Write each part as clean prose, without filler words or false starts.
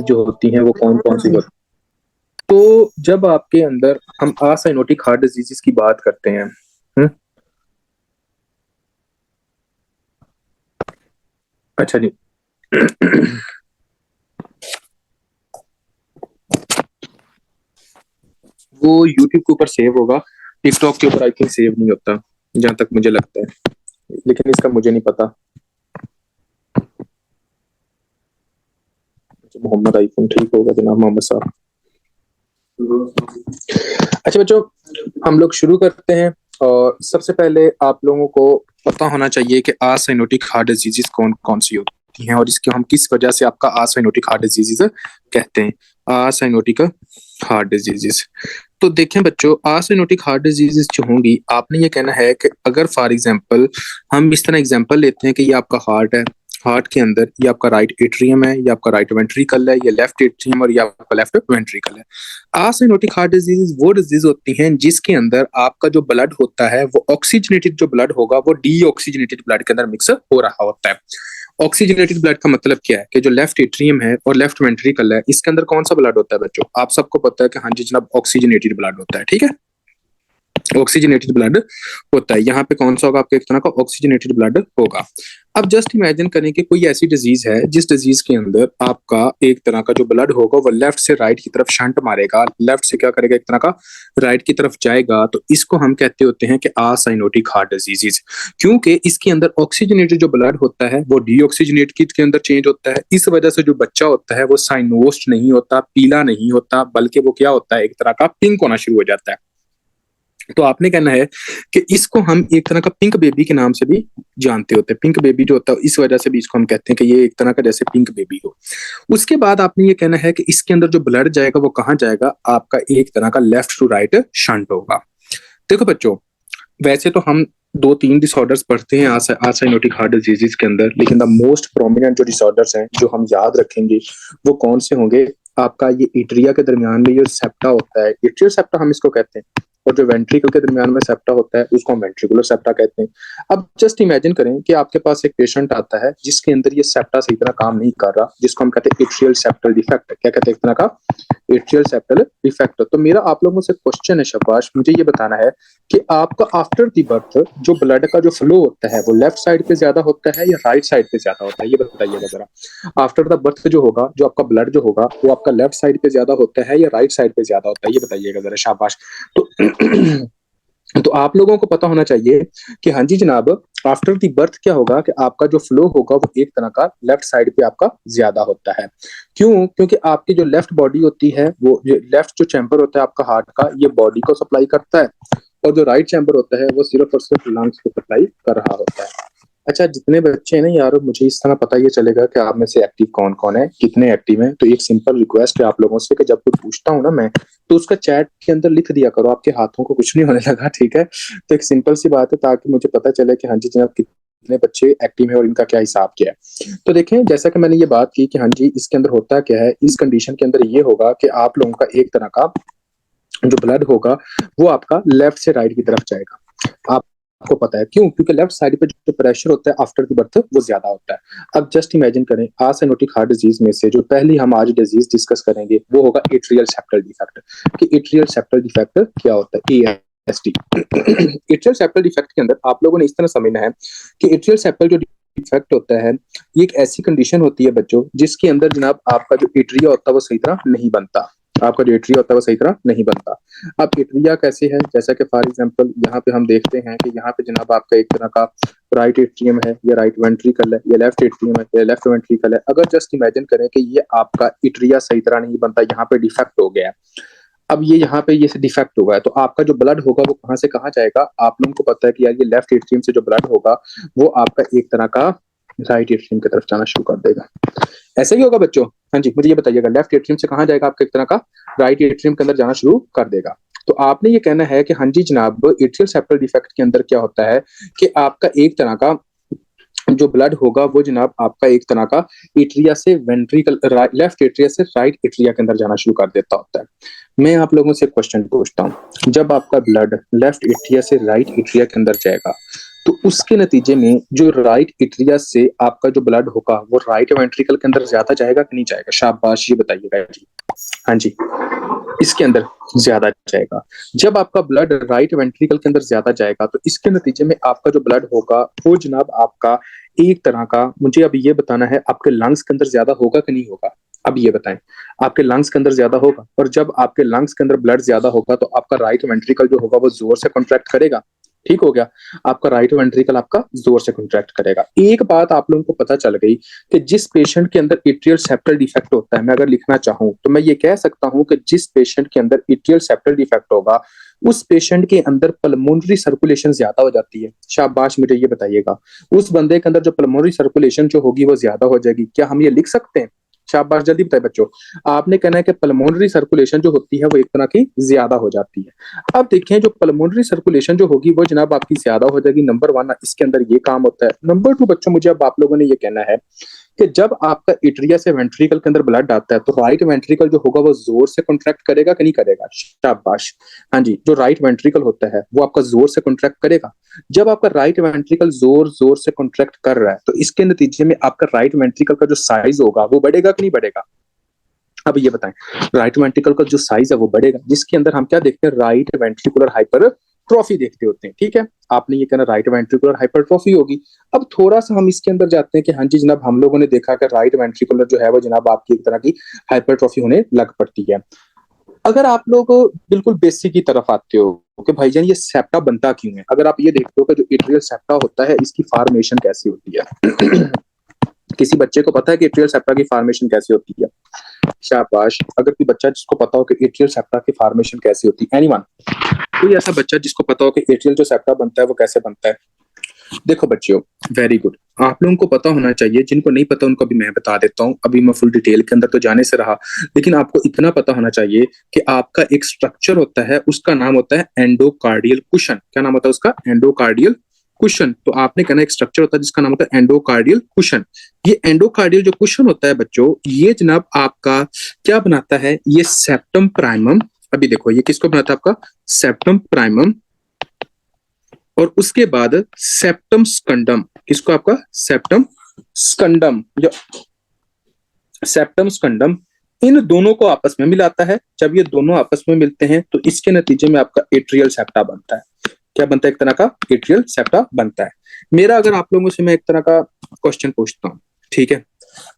जो होती हैं वो कौन कौन सी होती हैं। तो जब आपके अंदर हम असाइनोटिक हार्ट डिजीजेस की बात करते हैं, अच्छा जी। वो यूट्यूब के ऊपर सेव होगा, टिकटॉक के ऊपर आई थिंक सेव नहीं होता जहां तक मुझे लगता है, लेकिन इसका मुझे नहीं पता। मोहम्मद आईफोन ठीक होगा जनाब मोहम्मद साहब। अच्छा बच्चों, हम लोग शुरू करते हैं। और सबसे पहले आप लोगों को पता होना चाहिए कि असाइनोटिक हार्ट डिजीजेस कौन कौन सी होती हैं और इसके हम किस वजह से आपका असाइनोटिक हार्ट डिजीजेस कहते हैं। असाइनोटिक हार्ट डिजीजेस, तो देखें बच्चों, असाइनोटिक हार्ट डिजीजेस जो होंगी, आपने ये कहना है कि अगर फॉर एग्जांपल हम इस तरह एग्जांपल लेते हैं कि ये आपका हार्ट है, हार्ट के अंदर ये आपका राइट एट्रियम है, ये आपका राइट वेंट्रिकल है, ये लेफ्ट एट्रियम और ये आपका लेफ्ट वेंट्रिकल है। असाइनोटिक हार्ट डिजीज वो डिजीज होती हैं जिसके अंदर आपका जो ब्लड होता है वो ऑक्सीजनेटेड जो ब्लड होगा वो डीऑक्सीजनेटेड ब्लड के अंदर मिक्स हो रहा होता है। ऑक्सीजनेटेड ब्लड का मतलब क्या है कि जो लेफ्ट एट्रियम है और लेफ्ट वेंट्रिकल है, इसके अंदर कौन सा ब्लड होता है बच्चों? आप सबको पता है कि हाँ जी जनाब, ऑक्सीजनेटेड ब्लड होता है, ठीक है। ऑक्सीजनेटेड ब्लड होता है, यहाँ पे कौन सा होगा आपका? एक तरह का ऑक्सीजनेटेड ब्लड होगा। अब जस्ट इमेजिन करें कि कोई ऐसी डिजीज है जिस डिजीज के अंदर आपका एक तरह का जो ब्लड होगा वो लेफ्ट से राइट की तरफ शंट मारेगा, लेफ्ट से क्या करेगा, एक तरह का राइट की तरफ जाएगा, तो इसको हम कहते होते हैं कि असाइनोटिक हार्ट डिजीज, क्योंकि इसके अंदर ऑक्सीजनेटेड जो ब्लड होता है वो डीऑक्सीजनेट के अंदर चेंज होता है। इस वजह से जो बच्चा होता है वो साइनोस्ड नहीं होता, पीला नहीं होता, बल्कि वो क्या होता है, एक तरह का पिंक होना शुरू हो जाता है। तो आपने कहना है कि इसको हम एक तरह का पिंक बेबी के नाम से भी जानते होते हैं। पिंक बेबी जो होता है इस वजह से भी इसको हम कहते हैं कि ये एक तरह का जैसे पिंक बेबी हो। उसके बाद आपने ये कहना है कि इसके अंदर जो ब्लड जाएगा वो कहाँ जाएगा? आपका एक तरह का लेफ्ट टू राइट शंट होगा। देखो बच्चों, वैसे तो हम 2-3 डिसऑर्डर्स पढ़ते हैं असाइनोटिक हार्ट डिजीज के अंदर, लेकिन द मोस्ट प्रोमिनेंट जो डिसऑर्डर्स हैं जो हम याद रखेंगे वो कौन से होंगे? आपका ये एट्रिया के दरमियान में जो सेप्टा होता है, एट्रियल सेप्टा हम इसको कहते हैं, और जो वेंट्रिकल के दरमियान में सेप्टा होता है उसको हम वेंट्रिकुलर सेप्टा कहते हैं। अब जस्ट इमेजिन करें कि आपके पास एक पेशेंट आता है जिसके अंदर ये सेप्टा सही तरह काम नहीं कर रहा, जिसको हम कहते हैं एट्रियल सेप्टल डिफेक्ट। क्या कहते हैं? एक तरह का एट्रियल सेप्टल डिफेक्ट। तो मेरा आप लोगों से क्वेश्चन है शाबाश, मुझे ये बताना है कि आपका आफ्टर दी बर्थ जो ब्लड का जो फ्लो होता है वो लेफ्ट साइड पे ज्यादा होता है या राइट साइड पे ज्यादा होता है? ये बताइएगा जरा। आफ्टर द बर्थ जो होगा, जो आपका ब्लड जो होगा वो आपका लेफ्ट साइड पे ज्यादा होता है या राइट साइड पे ज्यादा होता है? ये बताइएगा जरा शाबाश। तो तो आप लोगों को पता होना चाहिए कि हाँ जी जनाब, आफ्टर दी बर्थ क्या होगा कि आपका जो फ्लो होगा वो एक तरह का लेफ्ट साइड पे आपका ज्यादा होता है। क्यों? क्योंकि आपकी जो लेफ्ट बॉडी होती है, वो लेफ्ट जो चैम्बर होता है आपका हार्ट का, ये बॉडी को सप्लाई करता है, और जो राइट चैम्बर होता है वो सिर्फ और सिर्फ लंग्स को सप्लाई कर रहा होता है। अच्छा, जितने बच्चे हैं ना यार, मुझे इस तरह पता ये चलेगा कि आप में से एक्टिव कौन कौन है, कितने एक्टिव हैं। तो एक सिंपल रिक्वेस्ट है आप लोगों से कि जब कुछ पूछता हूँ ना मैं, तो उसका चैट के अंदर लिख दिया करो। आपके हाथों को कुछ नहीं होने लगा, ठीक है? तो एक सिंपल सी बात है ताकि मुझे पता चले कि हाँ जी जनाब कितने बच्चे एक्टिव है और इनका क्या हिसाब क्या है। तो देखें, जैसा कि मैंने ये बात की कि हाँ जी इसके अंदर होता क्या है, इस कंडीशन के अंदर ये होगा कि आप लोगों का एक तरह का जो ब्लड होगा वो आपका लेफ्ट से राइट की तरफ जाएगा। आपको पता है क्यों? क्योंकि लेफ्ट साइड पे जो प्रेशर होता है आफ्टर द बर्थ वो ज्यादा होता है। अब जस्ट इमेजिन करें, असाइनोटिक हार्ट डिजीज में से जो पहली हम आज डिजीज डिस्कस करेंगे वो होगा एट्रियल सेप्टल डिफेक्ट। कि एट्रियल सेप्टल डिफेक्ट क्या होता है? एएसडी। एट्रियल सेप्टल डिफेक्ट के अंदर आप लोगों ने इस तरह समझना है कि एट्रियल सेप्टल जो डिफेक्ट होता है ये एक ऐसी कंडीशन होती है बच्चों जिसके अंदर जनाब आपका जो एट्रिया होता है वो सही तरह नहीं बनता। आपका जो एट्रिया होता है वो सही तरह नहीं बनता। अब एट्रिया कैसे है? जैसा कि फॉर एग्जांपल यहाँ पे हम देखते हैं कि यहाँ पे जनाब आपका एक तरह का राइट एट्रियम है, ये राइट वेंट्रिकल है, ये लेफ्ट एट्रियम है, ये लेफ्ट वेंट्रिकल है। अगर जस्ट इमेजिन करें कि ये आपका एट्रिया सही तरह नहीं बनता, यहाँ पे डिफेक्ट हो गया है। अब ये यहाँ पे ये डिफेक्ट हुआ है तो आपका जो ब्लड होगा वो कहाँ से कहाँ जाएगा? आप लोगों को पता है कि यार ये लेफ्ट एट्रियम से जो ब्लड होगा वो आपका एक तरह का राइट एट्रियम की तरफ जाना शुरू कर देगा। ऐसा ही होगा बच्चों? हाँ जी, मुझे ये बताइएगा, लेफ्ट एट्रियम से कहाँ जाएगा? आपका एक तरह का राइट एट्रियम के अंदर जाना शुरू कर देगा। तो आपने ये कहना है कि हाँ जी जनाब, एट्रियल सेप्टल डिफेक्ट के अंदर क्या होता है कि आपका एक तरह का जो ब्लड होगा वो जनाब आपका एक तरह का एट्रिया से वेंट्रिकल, लेफ्ट एट्रिया से राइट एट्रिया के अंदर जाना शुरू कर देता होता है। मैं आप लोगों से क्वेश्चन पूछता हूँ, जब आपका ब्लड लेफ्ट एट्रिया से राइट एट्रिया के अंदर जाएगा तो उसके नतीजे में जो राइट एट्रिया से आपका जो ब्लड होगा वो राइट वेंट्रिकल के अंदर ज्यादा जाएगा कि नहीं जाएगा? शाबाश, ये बताइएगा जी। हाँ जी, इसके अंदर ज्यादा जाएगा। जब आपका ब्लड राइट वेंट्रिकल के अंदर ज्यादा जाएगा तो इसके नतीजे में आपका जो ब्लड होगा वो जनाब आपका एक तरह का, मुझे अब ये बताना है, आपके लंग्स के अंदर ज्यादा होगा कि नहीं होगा? अब ये बताएं, आपके लंग्स के अंदर ज्यादा होगा, और जब आपके लंग्स के अंदर ब्लड ज्यादा होगा तो आपका राइट वेंट्रिकल जो होगा वो जोर से कॉन्ट्रैक्ट करेगा। ठीक हो गया, आपका राइट वेंट्रिकल आपका जोर से कॉन्ट्रैक्ट करेगा। एक बात आप लोगों को पता चल गई कि जिस पेशेंट के अंदर एट्रियल सेप्टल डिफेक्ट होता है, मैं अगर लिखना चाहूं तो मैं ये कह सकता हूं कि जिस पेशेंट के अंदर एट्रियल सेप्टल डिफेक्ट होगा उस पेशेंट के अंदर पल्मोनरी सर्कुलेशन ज्यादा हो जाती है। शाबाश, मुझे ये बताइएगा, उस बंदे के अंदर जो पल्मोनरी सर्कुलेशन जो होगी वो ज्यादा हो जाएगी। क्या हम ये लिख सकते हैं? शाबाश, जल्दी बताए बच्चों। आपने कहना है कि पल्मोनरी सर्कुलेशन जो होती है वो एक तरह की ज्यादा हो जाती है। अब देखें, जो पल्मोनरी सर्कुलेशन जो होगी वो जनाब आपकी ज्यादा हो जाएगी। नंबर वन, इसके अंदर ये काम होता है। नंबर टू बच्चों, मुझे अब आप लोगों ने ये कहना है कि जब आपका एट्रिया से वेंट्रिकल के अंदर ब्लड आता है तो राइट वेंट्रिकल जो होगा वो जोर से कॉन्ट्रैक्ट करेगा कि नहीं करेगा? शाबाश, हाँ जी, जो राइट वेंट्रिकल होता है वो आपका जोर से कॉन्ट्रैक्ट करेगा। जब आपका राइट वेंट्रिकल जोर जोर से कॉन्ट्रैक्ट कर रहा है तो इसके नतीजे में आपका राइट वेंट्रिकल का जो साइज होगा वो बढ़ेगा कि नहीं बढ़ेगा? अब ये बताएं, राइट वेंट्रिकल का जो साइज है वो बढ़ेगा, जिसके अंदर हम क्या देखते हैं? राइट वेंट्रिकुलर हाइपरट्रॉफी देखते होते हैं। ठीक है, आपने ये कहना राइट वेंट्रिकुलर हाइपरट्रॉफी होगी। अब थोड़ा सा हम इसके अंदर जाते हैं कि हाँ जी जनाब, हम लोगों ने देखा कि राइट वेंट्रिकुलर जो है वो जनाब आपकी एक तरह की हाइपरट्रॉफी होने लग पड़ती है। अगर आप लोग बिल्कुल बेसिक की तरफ आते हो कि भाईजान ये सेप्टा बनता क्यों है, अगर आप ये देखते हो कि जो एट्रियल सेप्टा होता है इसकी फॉर्मेशन कैसी होती है? किसी बच्चे को पता है कि एट्रियल सेप्टा की फॉर्मेशन कैसी होती है? शाबाश, अगर कोई बच्चा जिसको पता हो कि एट्रियल सेप्टा की फॉर्मेशन कैसी होती है, एनीवन, कोई ऐसा बच्चा जिसको पता हो कि एट्रियल जो सेप्टा बनता है वो कैसे बनता है? देखो बच्चों, वेरी गुड, आप लोगों को पता होना चाहिए। जिनको नहीं पता उनको अभी मैं बता देता हूँ। अभी मैं फुल डिटेल के अंदर तो जाने से रहा, लेकिन आपको इतना पता होना चाहिए कि आपका एक स्ट्रक्चर होता है, उसका नाम होता है एंडोकार्डियल कुशन। क्या नाम होता है उसका? Endocardial cushion. तो आपने कहना एक स्ट्रक्चर होता है जिसका नाम होता है एंडोकार्डियल कुशन। ये एंडोकार्डियल जो कुशन होता है बच्चों, ये जनाब आपका क्या बनाता है? ये सेप्टम प्राइमम। अभी देखो ये किसको बनाता है? आपका सेप्टम प्राइमम, और उसके बाद सेप्टम स्कंडम। किसको? आपका सेप्टम स्कंडम। जो सेप्टम स्कंडम, इन दोनों को आपस में मिलाता है। जब ये दोनों आपस में मिलते हैं तो इसके नतीजे में आपका एट्रियल सेप्टा बनता है। क्या बनता है? एक तरह का एट्रियल सेप्टा बनता है। मेरा अगर आप लोगों से मैं एक तरह का क्वेश्चन पूछता हूँ, ठीक है,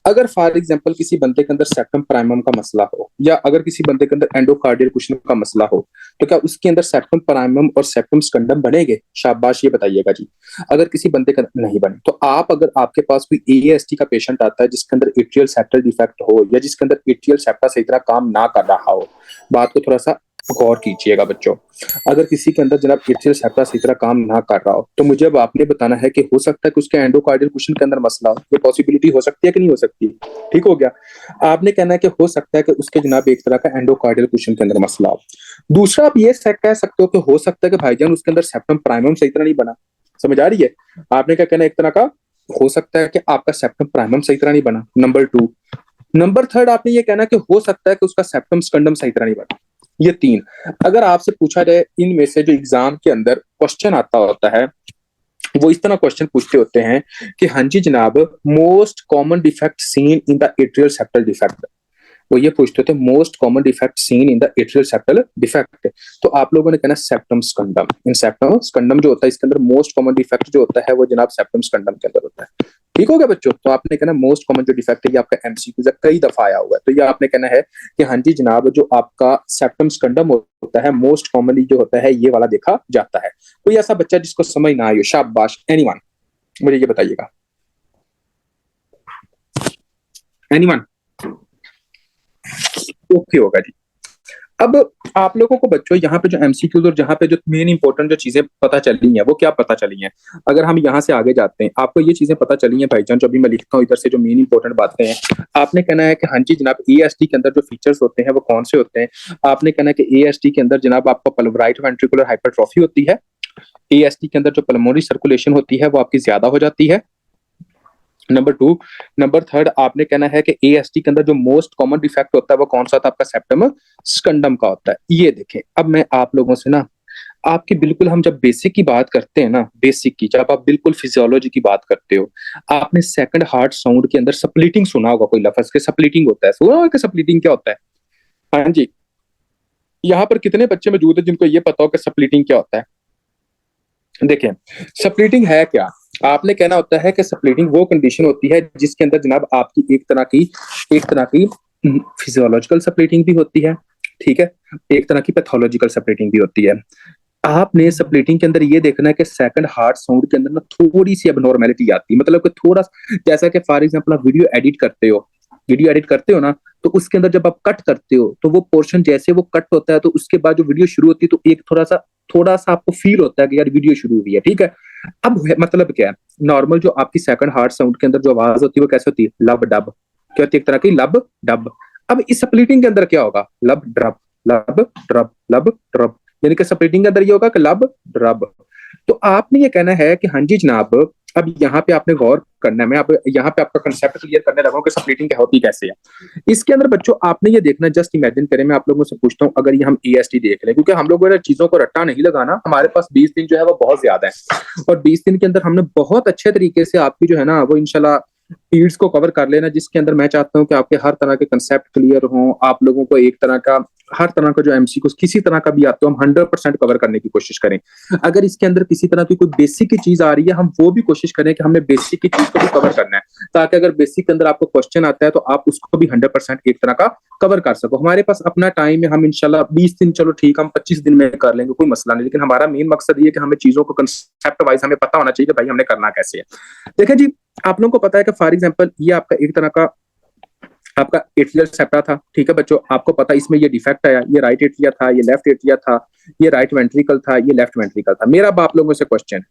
अगर फॉर एग्जांपल किसी बंदे के अंदर सेप्टम प्राइमम का मसला हो, या अगर किसी बंदे के अंदर एंडोकार्डियल कुशन का मसला हो, तो क्या उसके अंदर सेप्टम प्राइमम और सेप्टम स्कंडम बनेंगे? शाबाश, ये बताइएगा जी। अगर किसी बंदे का नहीं बने तो आप, अगर आपके पास कोई एएसटी का पेशेंट आता है जिसके अंदर एट्रियल सेप्टल डिफेक्ट हो, या जिसके अंदर एट्रियल सेप्टा सही तरह काम ना कर रहा हो, बात को थोड़ा सा गौर कीजिएगा बच्चों। अगर किसी के अंदर जनाब एट्रियल सेप्टा सही तरह काम ना कर रहा हो तो मुझे अब आपने बताना है कि हो सकता है कि उसके एंडोकार्डियल कुशन के अंदर मसला हो। ये पॉसिबिलिटी हो सकती है कि नहीं हो सकती? ठीक हो गया, आपने कहना है कि हो सकता है कि उसके जनाब एक तरह का एंडोकार्डियल कुशन के अंदर मसला हो। दूसरा, आप ये कह सकते हो कि हो सकता है कि भाईजान उसके अंदर सेप्टम प्राइमम सही तरह नहीं बना। समझ आ रही है? आपने क्या कहना, एक तरह का हो सकता है कि आपका सेप्टम प्राइमम सही तरह नहीं बना। नंबर टू, नंबर थर्ड, आपने ये कहना कि हो सकता है कि उसका सेप्टम स्कंडम सही तरह नहीं बना। ये तीन, अगर आपसे पूछा जाए इनमें से जो एग्जाम के अंदर क्वेश्चन आता होता है वो इस तरह क्वेश्चन पूछते होते हैं कि हाँ जी जनाब, most common defect scene in the atrial septal defect. वो ये पूछते थे most common defect scene in the atrial septal defect. तो आप लोगों ने कहना सेप्टम स्कंडम। इन सेप्टम स्कंडम जो होता है इसके अंदर मोस्ट कॉमन डिफेक्ट जो होता है वो जनाब सेप्टम स्कंडम के अंदर होता है। ठीक हो गया बच्चों? तो आपने कहना मोस्ट कॉमन जो डिफेक्ट है ये आपका एमसीक्यू कई दफा आया हुआ है, तो ये आपने कहना है कि हाँ जी जनाब, जो आपका सेप्टम स्कंडम होता है मोस्ट कॉमनली जो होता है ये वाला देखा जाता है। कोई ऐसा बच्चा जिसको समझ ना आए? शाबाश, एनीवन, मुझे ये बताइएगा, एनीवन? ओके होगा जी। अब आप लोगों को बच्चों यहाँ पे जो एमसीक्यूज और जहाँ पे जो मेन इंपॉर्टेंट जो चीजें पता चली हैं वो क्या पता चली हैं? अगर हम यहाँ से आगे जाते हैं, आपको ये चीजें पता चली हैं भाईजान, जो अभी मैं लिखता हूँ इधर से जो मेन इंपॉर्टेंट बातें हैं, आपने कहना है कि हाँ जी जनाब एएसटी के अंदर जो फीचर्स होते हैं वो कौन से होते हैं? आपने कहना है कि एएसटी के अंदर जनाब आपका राइट वेंट्रिकुलर हाइपरट्रॉफी होती है। एएसटी के अंदर जो पल्मोनरी सर्कुलेशन होती है वो आपकी ज्यादा हो जाती है। नंबर टू, नंबर थर्ड, आपने कहना है कि एएसटी के अंदर जो मोस्ट कॉमन डिफेक्ट होता है वो कौन सा था? आपका सेप्टम स्कंडम का होता है। ये देखें, अब मैं आप लोगों से ना आपकी बिल्कुल, हम जब बेसिक की बात करते हैं ना, बेसिक की, जब आप बिल्कुल फिजियोलॉजी की बात करते हो, आपने सेकंड हार्ट साउंड के अंदर स्प्लिटिंग सुना होगा, कोई लफ्ज के स्प्लिटिंग होता है, सुना होगा कि स्प्लिटिंग क्या होता है? हाँ जी। यहाँ पर कितने बच्चे मौजूद हैं जिनको ये पता हो कि स्प्लिटिंग क्या होता है? देखें, स्प्लिटिंग है क्या? आपने कहना होता है कि स्प्लिटिंग वो कंडीशन होती है जिसके अंदर जनाब आपकी एक तरह की फिजियोलॉजिकल स्प्लिटिंग भी होती है, ठीक है, एक तरह की पैथोलॉजिकल स्प्लिटिंग भी होती है। आपने स्प्लिटिंग के अंदर ये देखना है कि सेकंड हार्ट साउंड के अंदर ना थोड़ी सी अबनॉर्मेलिटी आती है, मतलब कि थोड़ा, जैसा कि फॉर एग्जांपल आप वीडियो एडिट करते हो ना, तो उसके अंदर जब आप कट करते हो तो वो पोर्शन जैसे वो कट होता है तो उसके बाद जो वीडियो शुरू होती है तो एक थोड़ा सा आपको फील होता है कि यार वीडियो शुरू हुई है, ठीक है। अब मतलब क्या है, नॉर्मल जो आपकी सेकंड हार्ट साउंड के अंदर जो आवाज होती है वो कैसे होती है? लब डब, क्या होती है? एक तरह की लब डब। अब इस स्प्लिटिंग के अंदर क्या होगा? लब ड्रब, लब ड्रब, लब ड्रब, यानी कि स्प्लिटिंग के अंदर ये होगा कि लब ड्रब। तो आपने ये कहना है कि हाँ जी जनाब, अब यहाँ पे आपने गौर करना है, मैं आप यहाँ पे आपका कंसेप्ट क्लियर करने लगा हूँ कि स्प्लिटिंग क्या होती कैसे है। इसके अंदर बच्चों आपने ये देखना, जस्ट इमेजिन करें, मैं आप लोगों से पूछता हूँ, अगर ये हम ईएसटी देख लें, क्योंकि हम लोगों ने चीजों को रट्टा नहीं लगाना, हमारे पास 20 दिन जो है वो बहुत ज्यादा है, और 20 दिन के अंदर हमने बहुत अच्छे तरीके से आपकी जो है ना वो इंशाल्लाह पीड्स को कवर कर लेना, जिसके अंदर मैं चाहता हूँ कि आपके हर तरह के कंसेप्ट क्लियर हों, आप लोगों को एक तरह का, हर तरह का जो एमसीक्यू किसी तरह का भी आते हो, हम 100% कवर करने की कोशिश करें। अगर इसके अंदर किसी तरह की कोई बेसिक की चीज आ रही है, हम वो भी कोशिश करें कि हमने बेसिक की चीज को भी कवर करना है, ताकि अगर बेसिक के अंदर आपको क्वेश्चन आता है तो आप उसको भी 100% एक तरह का कवर कर सको। हमारे पास अपना टाइम है, हम इंशाल्लाह 20 दिन, चलो ठीक, हम 25 दिन में कर लेंगे, कोई मसला नहीं, लेकिन हमारा मेन मकसद ये कि हमें चीजों को कंसेप्ट वाइज हमें पता होना चाहिए कि भाई हमने करना कैसे है। देखिए जी, आप लोगों को पता है कि फॉर एग्जाम्पल ये आपका एक तरह का आपका एट्रियल सेप्टा था, ठीक है बच्चों, आपको पता है इसमें ये डिफेक्ट आया, ये राइट एट्रिया था, ये लेफ्ट एट्रिया था, ये राइट वेंट्रिकल था, ये लेफ्ट वेंट्रिकल था। मेरा अब आप लोगों से क्वेश्चन है,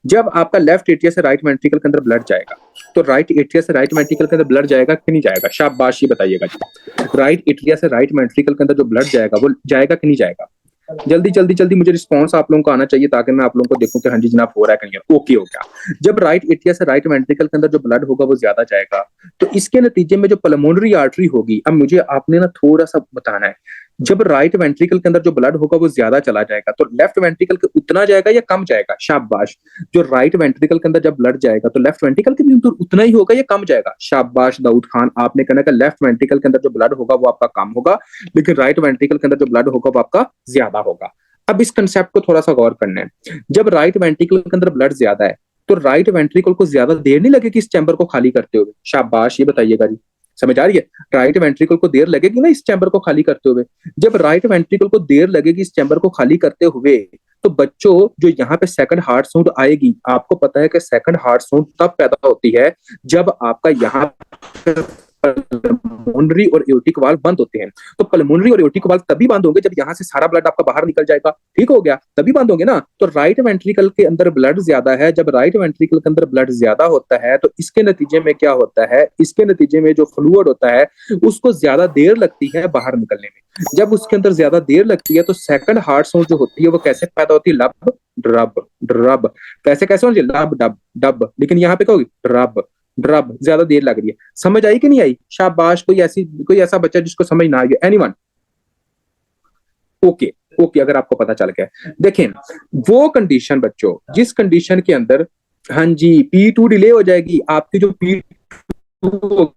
जब आपका लेफ्ट एट्रिया से राइट वेंट्रिकल के अंदर ब्लड जाएगा, तो राइट एट्रिया से राइट वेंट्रिकल के अंदर ब्लड जाएगा कि नहीं जाएगा? शाबाश, ये बताइएगा जी, राइट एट्रिया से राइट वेंट्रिकल के अंदर जो ब्लड जाएगा वो जाएगा कि नहीं जाएगा? जल्दी जल्दी जल्दी मुझे रिस्पॉन्स आप लोगों को आना चाहिए, ताकि मैं आप लोगों को देखूं कि हाँ जी जनाब हो रहा है कहीं ओके हो गया। जब राइट एट्रिया से राइट वेंट्रिकल के अंदर जो ब्लड होगा वो ज्यादा जाएगा, तो इसके नतीजे में जो पल्मोनरी आर्टरी होगी, अब मुझे आपने ना थोड़ा सा बताना है, जब राइट वेंट्रिकल के अंदर जो ब्लड होगा वो ज्यादा चला जाएगा, तो लेफ्ट वेंट्रिकल के उतना जाएगा या कम जाएगा? शाबाश। जो राइट वेंट्रिकल के अंदर जब ब्लड जाएगा तो लेफ्ट वेंट्रिकल के भी अंदर उतना ही होगा या कम जाएगा? शाबाश दाऊद खान, आपने कहना कि लेफ्ट वेंट्रिकल के अंदर जो ब्लड होगा वो आपका कम होगा, लेकिन राइट वेंट्रिकल के अंदर जो ब्लड होगा वो आपका ज्यादा होगा। अब इस कंसेप्ट को थोड़ा सा गौर करना है, जब राइट वेंट्रिकल के अंदर ब्लड ज्यादा है तो राइट वेंट्रिकल को ज्यादा देर नहीं लगेगी इस चैम्बर को खाली करते हुए? शाबाश, ये बताइएगा जी, समझ आ रही है? राइट वेंट्रिकल को देर लगेगी ना इस चैम्बर को खाली करते हुए। जब राइट वेंट्रिकल को देर लगेगी इस चैम्बर को खाली करते हुए, तो बच्चों जो यहाँ पे सेकंड हार्ट साउंड आएगी, आपको पता है कि सेकंड हार्ट साउंड तब पैदा होती है जब आपका यहाँ पल्मोनरी और एओर्टिक वाल्व बंद होते हैं। तो पल्मोनरी और एओर्टिक वाल्व तभी बंद होंगे जब यहाँ से सारा ब्लड आपका बाहर निकल जाएगा, ठीक हो गया, तभी बंद होंगे ना। तो राइट वेंट्रिकल के अंदर ब्लड ज्यादा है, जब राइट वेंट्रिकल के अंदर ब्लड ज्यादा होता है तो इसके नतीजे में क्या होता है, इसके नतीजे में जो फ्लूइड होता है उसको ज्यादा देर लगती है बाहर निकलने में। जब उसके अंदर ज्यादा देर लगती है तो सेकंड हार्ट साउंड जो होती है वो कैसे पैदा होती है? लब ड्रब ड्रब। कैसे कैसे होती है? लब डब डब, लेकिन यहाँ पे क्या होगी? ड्रब ड्रब, ज्यादा देर लग रही है। समझ आई कि नहीं आई? शाबाश, कोई ऐसा बच्चा जिसको समझ ना आई? एनीवन? ओके ओके, अगर आपको पता चल गया। देखें, वो कंडीशन बच्चों जिस कंडीशन के अंदर, हाँ जी, P2 डिले हो जाएगी, आपकी जो P2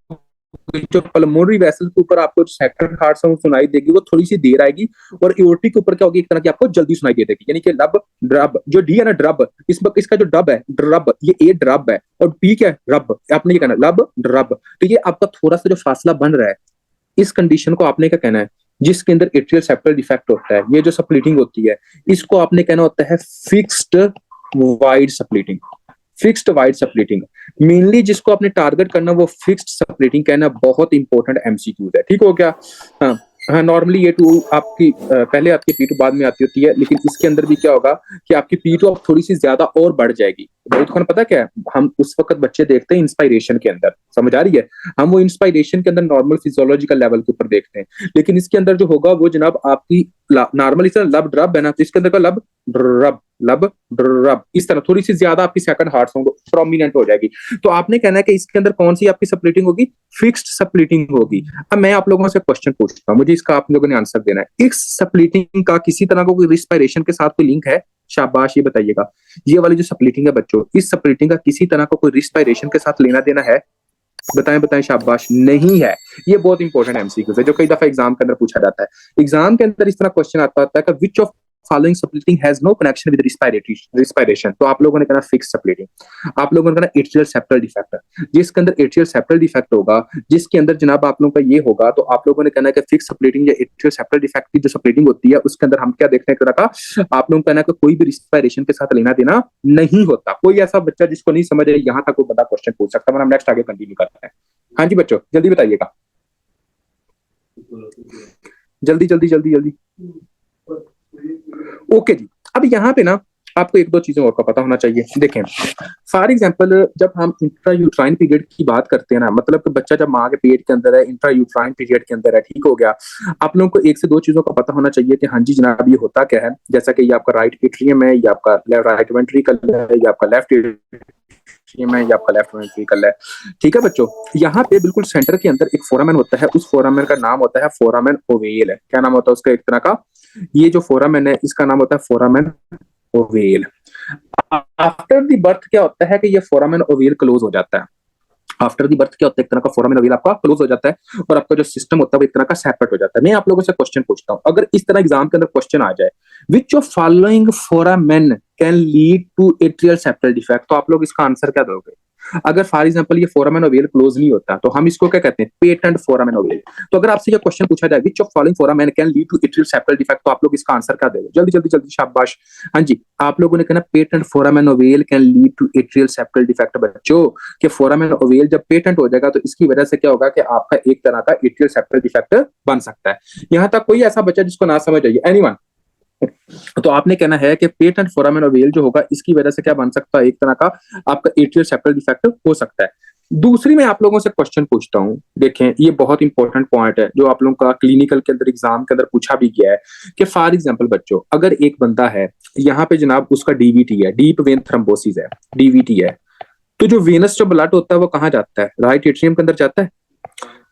जो पल्मोनरी वेसल के ऊपर आपको सेकंड हार्ट साउंड सुनाई देगी वो थोड़ी सी देर आएगी, और एओर्टिक के ऊपर क्या होगी, एक तरह की आपको जल्दी सुनाई दे देगी। यानी कि लब ड्रब, जो डी है ना ड्रब, इसका जो डब है ड्रब, ये ए ड्रब है, और पी क्या है? रब। आपने ये कहना लब ड्रब, तो ये आपका थोड़ा सा जो फासला बन रहा है, इस कंडीशन को आपने क्या कहना है, जिसके अंदर एट्रियल सेप्टल डिफेक्ट होता है, ये जो स्प्लिटिंग होती है, इसको आपने कहना होता है fixed wide splitting. Fixed wide splitting mainly जिसको आपने टारगेट करना वो फिक्स्ड स्प्लिटिंग कहना बहुत इंपॉर्टेंट एमसीक्यूज है, ठीक हो गया? हाँ हाँ, नॉर्मली ये टू आपकी पहले आपकी P2 बाद में आती होती है, लेकिन इसके अंदर भी क्या होगा कि आपकी P2 अब थोड़ी सी ज्यादा और बढ़ जाएगी। बहुत खान पता क्या है, हम उस वक्त बच्चे देखते हैं इंस्पायरेशन के अंदर, समझ आ रही है? हम वो इंस्पायरेशन के अंदर नॉर्मल फिजियोलॉजिकल लेवल के ऊपर देखते हैं, लेकिन इसके अंदर जो होगा वो जनाब आपकी नॉर्मल इस लब ड्रब है ना, तो इसके अंदर का लब ड्रब लब रब, इस तरह थोड़ी सी ज्यादा आपकी सेकंड हार्ड साउंड प्रोमिनेंट हो जाएगी। तो आपने कहना है कि इसके अंदर कौन सी आपकी स्प्लिटिंग होगी, फिक्स्ड स्प्लिटिंग होगी। अब मैं आप लोगों से क्वेश्चन पूछता हूँ, मुझे इसका आप लोगों ने आंसर देना है। इस स्प्लिटिंग का किसी तरह का कोई रिस्पायरेशन के साथ कोई लिंक है? शाबाश, ये बताइएगा। ये वाली जो स्प्लिटिंग है बच्चों, इस स्प्लिटिंग का किसी तरह का कोई रिस्पायरेशन के साथ लेना देना है? बताएं बताएं, शाबाश, नहीं है। ये बहुत इंपॉर्टेंट एमसीक्यू है जो कई दफा एग्जाम के अंदर पूछा जाता है। एग्जाम के अंदर इस तरह क्वेश्चन आता है कि which of following splitting has no connection with respiration. तो आप लोगों ने कहना फिक्स स्प्लिटिंग, आप लोगों ने कहना एट्रियल सेप्टल डिफेक्ट। जिसके अंदर एट्रियल सेप्टल डिफेक्ट होगा, जिसके अंदर जनाब आप लोगों का ये होगा, तो आप लोगों ने कहना कि फिक्स स्प्लिटिंग या एट्रियल सेप्टल डिफेक्ट की जो स्प्लिटिंग होती है उसके अंदर हम क्या देखने को रखा, आप लोगों का कहना कि कोई भी रिस्पायरेशन के साथ लेना देना नहीं होता। कोई ऐसा बच्चा जिसको नहीं समझ है यहाँ तक वो बड़ा क्वेश्चन पूछ सकता है। हम नेक्स्ट आगे कंटिन्यू करते हैं। हाँ जी बच्चों, जल्दी बताइएगा, जल्दी जल्दी जल्दी जल्दी। ओके जी, अब यहाँ पे ना आपको एक दो चीजों और का पता होना चाहिए। देखें, फॉर एग्जांपल जब हम इंट्रा यूट्राइन पीरियड की बात करते हैं ना, मतलब कि बच्चा जब माँ के पेट के अंदर है, इंट्रा यूट्राइन पीरियड के अंदर है, ठीक हो गया। आप लोगों को एक से दो चीजों का पता होना चाहिए कि हाँ जी जनाब ये होता क्या है। जैसा कि ये आपका राइट एट्रियम है, ये आपका राइट वेंट्रिकल है, ये आपका लेफ्ट एट्रियम है, ये आपका लेफ्ट वेंट्रिकल है। ठीक है बच्चों, यहाँ पे बिल्कुल सेंटर के अंदर एक फोरामेन होता है, उस फोरामेन का नाम होता है फोरामेन ओवेल है। क्या नाम होता है उसका एक तरह का? ये जो फोरामेन है इसका नाम होता है foramen ovale. After the birth क्या होता है कि ये फोरामेन ओवेल क्लोज हो जाता है। आफ्टर दी बर्थ क्या होता है, एक तरह का फोरामेन ओवेल आपका क्लोज हो जाता है और आपका जो सिस्टम होता है वो एक तरह का सेपरेट हो जाता है। मैं आप लोगों से क्वेश्चन पूछता हूं, अगर इस तरह एग्जाम के अंदर क्वेश्चन आ जाए, which of following foramen can lead to atrial septal defect, तो आप लोग इसका आंसर क्या दोगे? अगर फॉर एग्जांपल ये फोरामेन ओवेल क्लोज नहीं होता तो हम इसको क्या कहते हैं, पेटेंट फोरामेन ओवेल। तो अगर आपसे ये क्वेश्चन पूछा जाए which of following foramen can lead to atrial septal defect, तो आप लोग इसका आंसर क्या दोगे? जल्दी जल्दी जल्दी, शाबाश। हाँ जी, आप लोगों ने कहना patent foramen ovale can lead to atrial septal defect. बच्चों कि फोरामेन ओवेल जब पेटेंट हो जाएगा तो इसकी वजह से क्या होगा कि आपका एक तरह का एट्रियल सेप्टल डिफेक्ट बन सकता है। यहां तक कोई ऐसा बच्चा जिसको ना समझ आइए, एनीवन? तो आपने कहना है कि पेटेंट फोरामेन ओवेल जो होगा इसकी वजह से क्या बन सकता है, एक तरह का आपका एट्रियल सेप्टल डिफेक्ट हो सकता है। दूसरी मैं आप लोगों से क्वेश्चन पूछता हूं, देखें ये बहुत इंपॉर्टेंट पॉइंट है जो आप लोगों का क्लिनिकल के अंदर एग्जाम के अंदर पूछा भी गया है कि फॉर एग्जांपल बच्चों अगर एक बंदा है यहाँ पे जनाब उसका डीवीटी है, डीप वेन थ्रोम्बोसिस है, डीवीटी है, तो जो वेनस जो ब्लड होता है वो कहाँ जाता है? राइट एट्रियम के अंदर जाता है।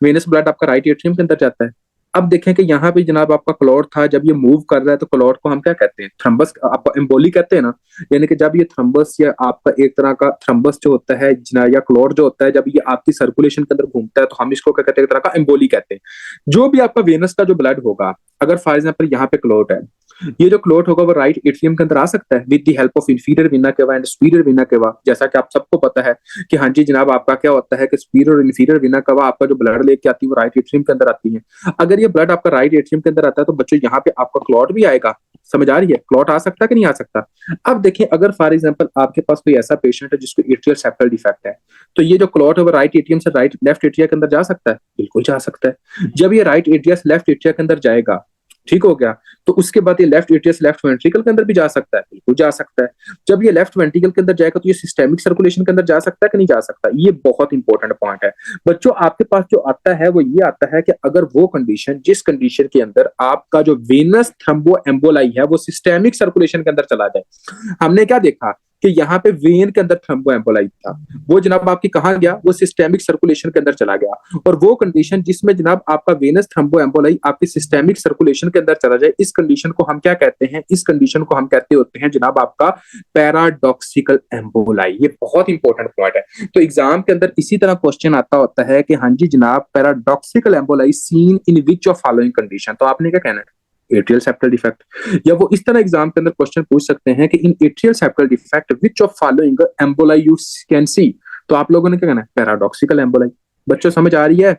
वेनस ब्लड आपका राइट एट्रियम के अंदर जाता है। अब देखें कि यहाँ पे जनाब आपका क्लॉट था, जब ये मूव कर रहा है तो क्लॉट को हम क्या कहते हैं? थ्रम्बस, आपका एम्बोली कहते हैं ना। यानी कि जब ये थ्रम्बस या आपका एक तरह का थ्रम्बस जो होता है या क्लॉट जो होता है, जब ये आपकी सर्कुलेशन के अंदर घूमता है तो हम इसको क्या कहते हैं? एक तरह का एम्बोली कहते हैं। जो भी आपका वेनस का जो ब्लड होगा, अगर फॉर एग्जाम्पल यहाँ पे क्लॉट है, ये जो क्लॉट होगा वो राइट एट्रियम के अंदर आ सकता है with the help of inferior vena cava and superior vena cava. जैसा कि आप सबको पता है कि हाँ जी जनाब आपका क्या होता है कि सुपीरियर और इंफीरियर वेना केवा आपका जो ब्लड लेके आती है वो राइट एट्रियम के अंदर आती है। अगर ये ब्लड आपका राइट एट्रियम के अंदर आता है तो बच्चों यहाँ पे आपका क्लॉट भी आएगा। समझ आ रही है? क्लॉट आ सकता है कि नहीं आ सकता? अब देखिए अगर फॉर एग्जांपल आपके पास कोई ऐसा पेशेंट है जिसको एट्रियल सेप्टल डिफेक्ट है, तो ये जो क्लॉट है वो राइट एट्रियम से राइट लेफ्ट एट्रिया के अंदर जा सकता है? बिल्कुल जा सकता है। जब ये राइट एट्रिया से लेफ्ट एट्रिया के अंदर जाएगा, ठीक हो गया, तो उसके बाद ये लेफ्ट एट्रिया से लेफ्ट वेंट्रिकल के अंदर भी जा सकता है? बिल्कुल जा सकता है। जब ये लेफ्ट वेंट्रिकल के अंदर जाएगा तो ये सिस्टेमिक सर्कुलेशन के अंदर जा सकता है कि नहीं जा सकता? ये बहुत इंपॉर्टेंट पॉइंट है बच्चों। आपके पास जो आता है वो ये आता है कि अगर वो कंडीशन, जिस कंडीशन के अंदर आपका जो वेनस थ्रोम्बो एम्बोलाई है वो सिस्टेमिक सर्कुलेशन के अंदर चला जाए। हमने क्या देखा कि यहाँ पे वेन के अंदर थ्रोम्बो एम्बोलाई था, वो जनाब आपकी कहाँ गया? वो सिस्टेमिक सर्कुलेशन के अंदर चला गया। और वो कंडीशन जिसमें जनाब आपका वेनस थ्रोम्बो एम्बोलाई आपकी सिस्टेमिक सर्कुलेशन के अंदर चला जाए, इस कंडीशन को हम क्या कहते हैं? इस कंडीशन को हम कहते होते हैं जनाब आपका पैराडॉक्सिकल एम्बोलाई। ये बहुत इंपॉर्टेंट पॉइंट है। तो एग्जाम के अंदर इसी तरह क्वेश्चन आता होता है कि हाँ जी जनाब paradoxical emboli seen in which of following condition, तो आपने क्या कहना है? Atrial septal defect. या वो इस तरह एग्जाम के अंदर क्वेश्चन पूछ सकते हैं कि in atrial septal defect which of following emboli you can see, तो आप लोगों ने क्या कहना है? Paradoxical emboli. बच्चों समझ आ रही है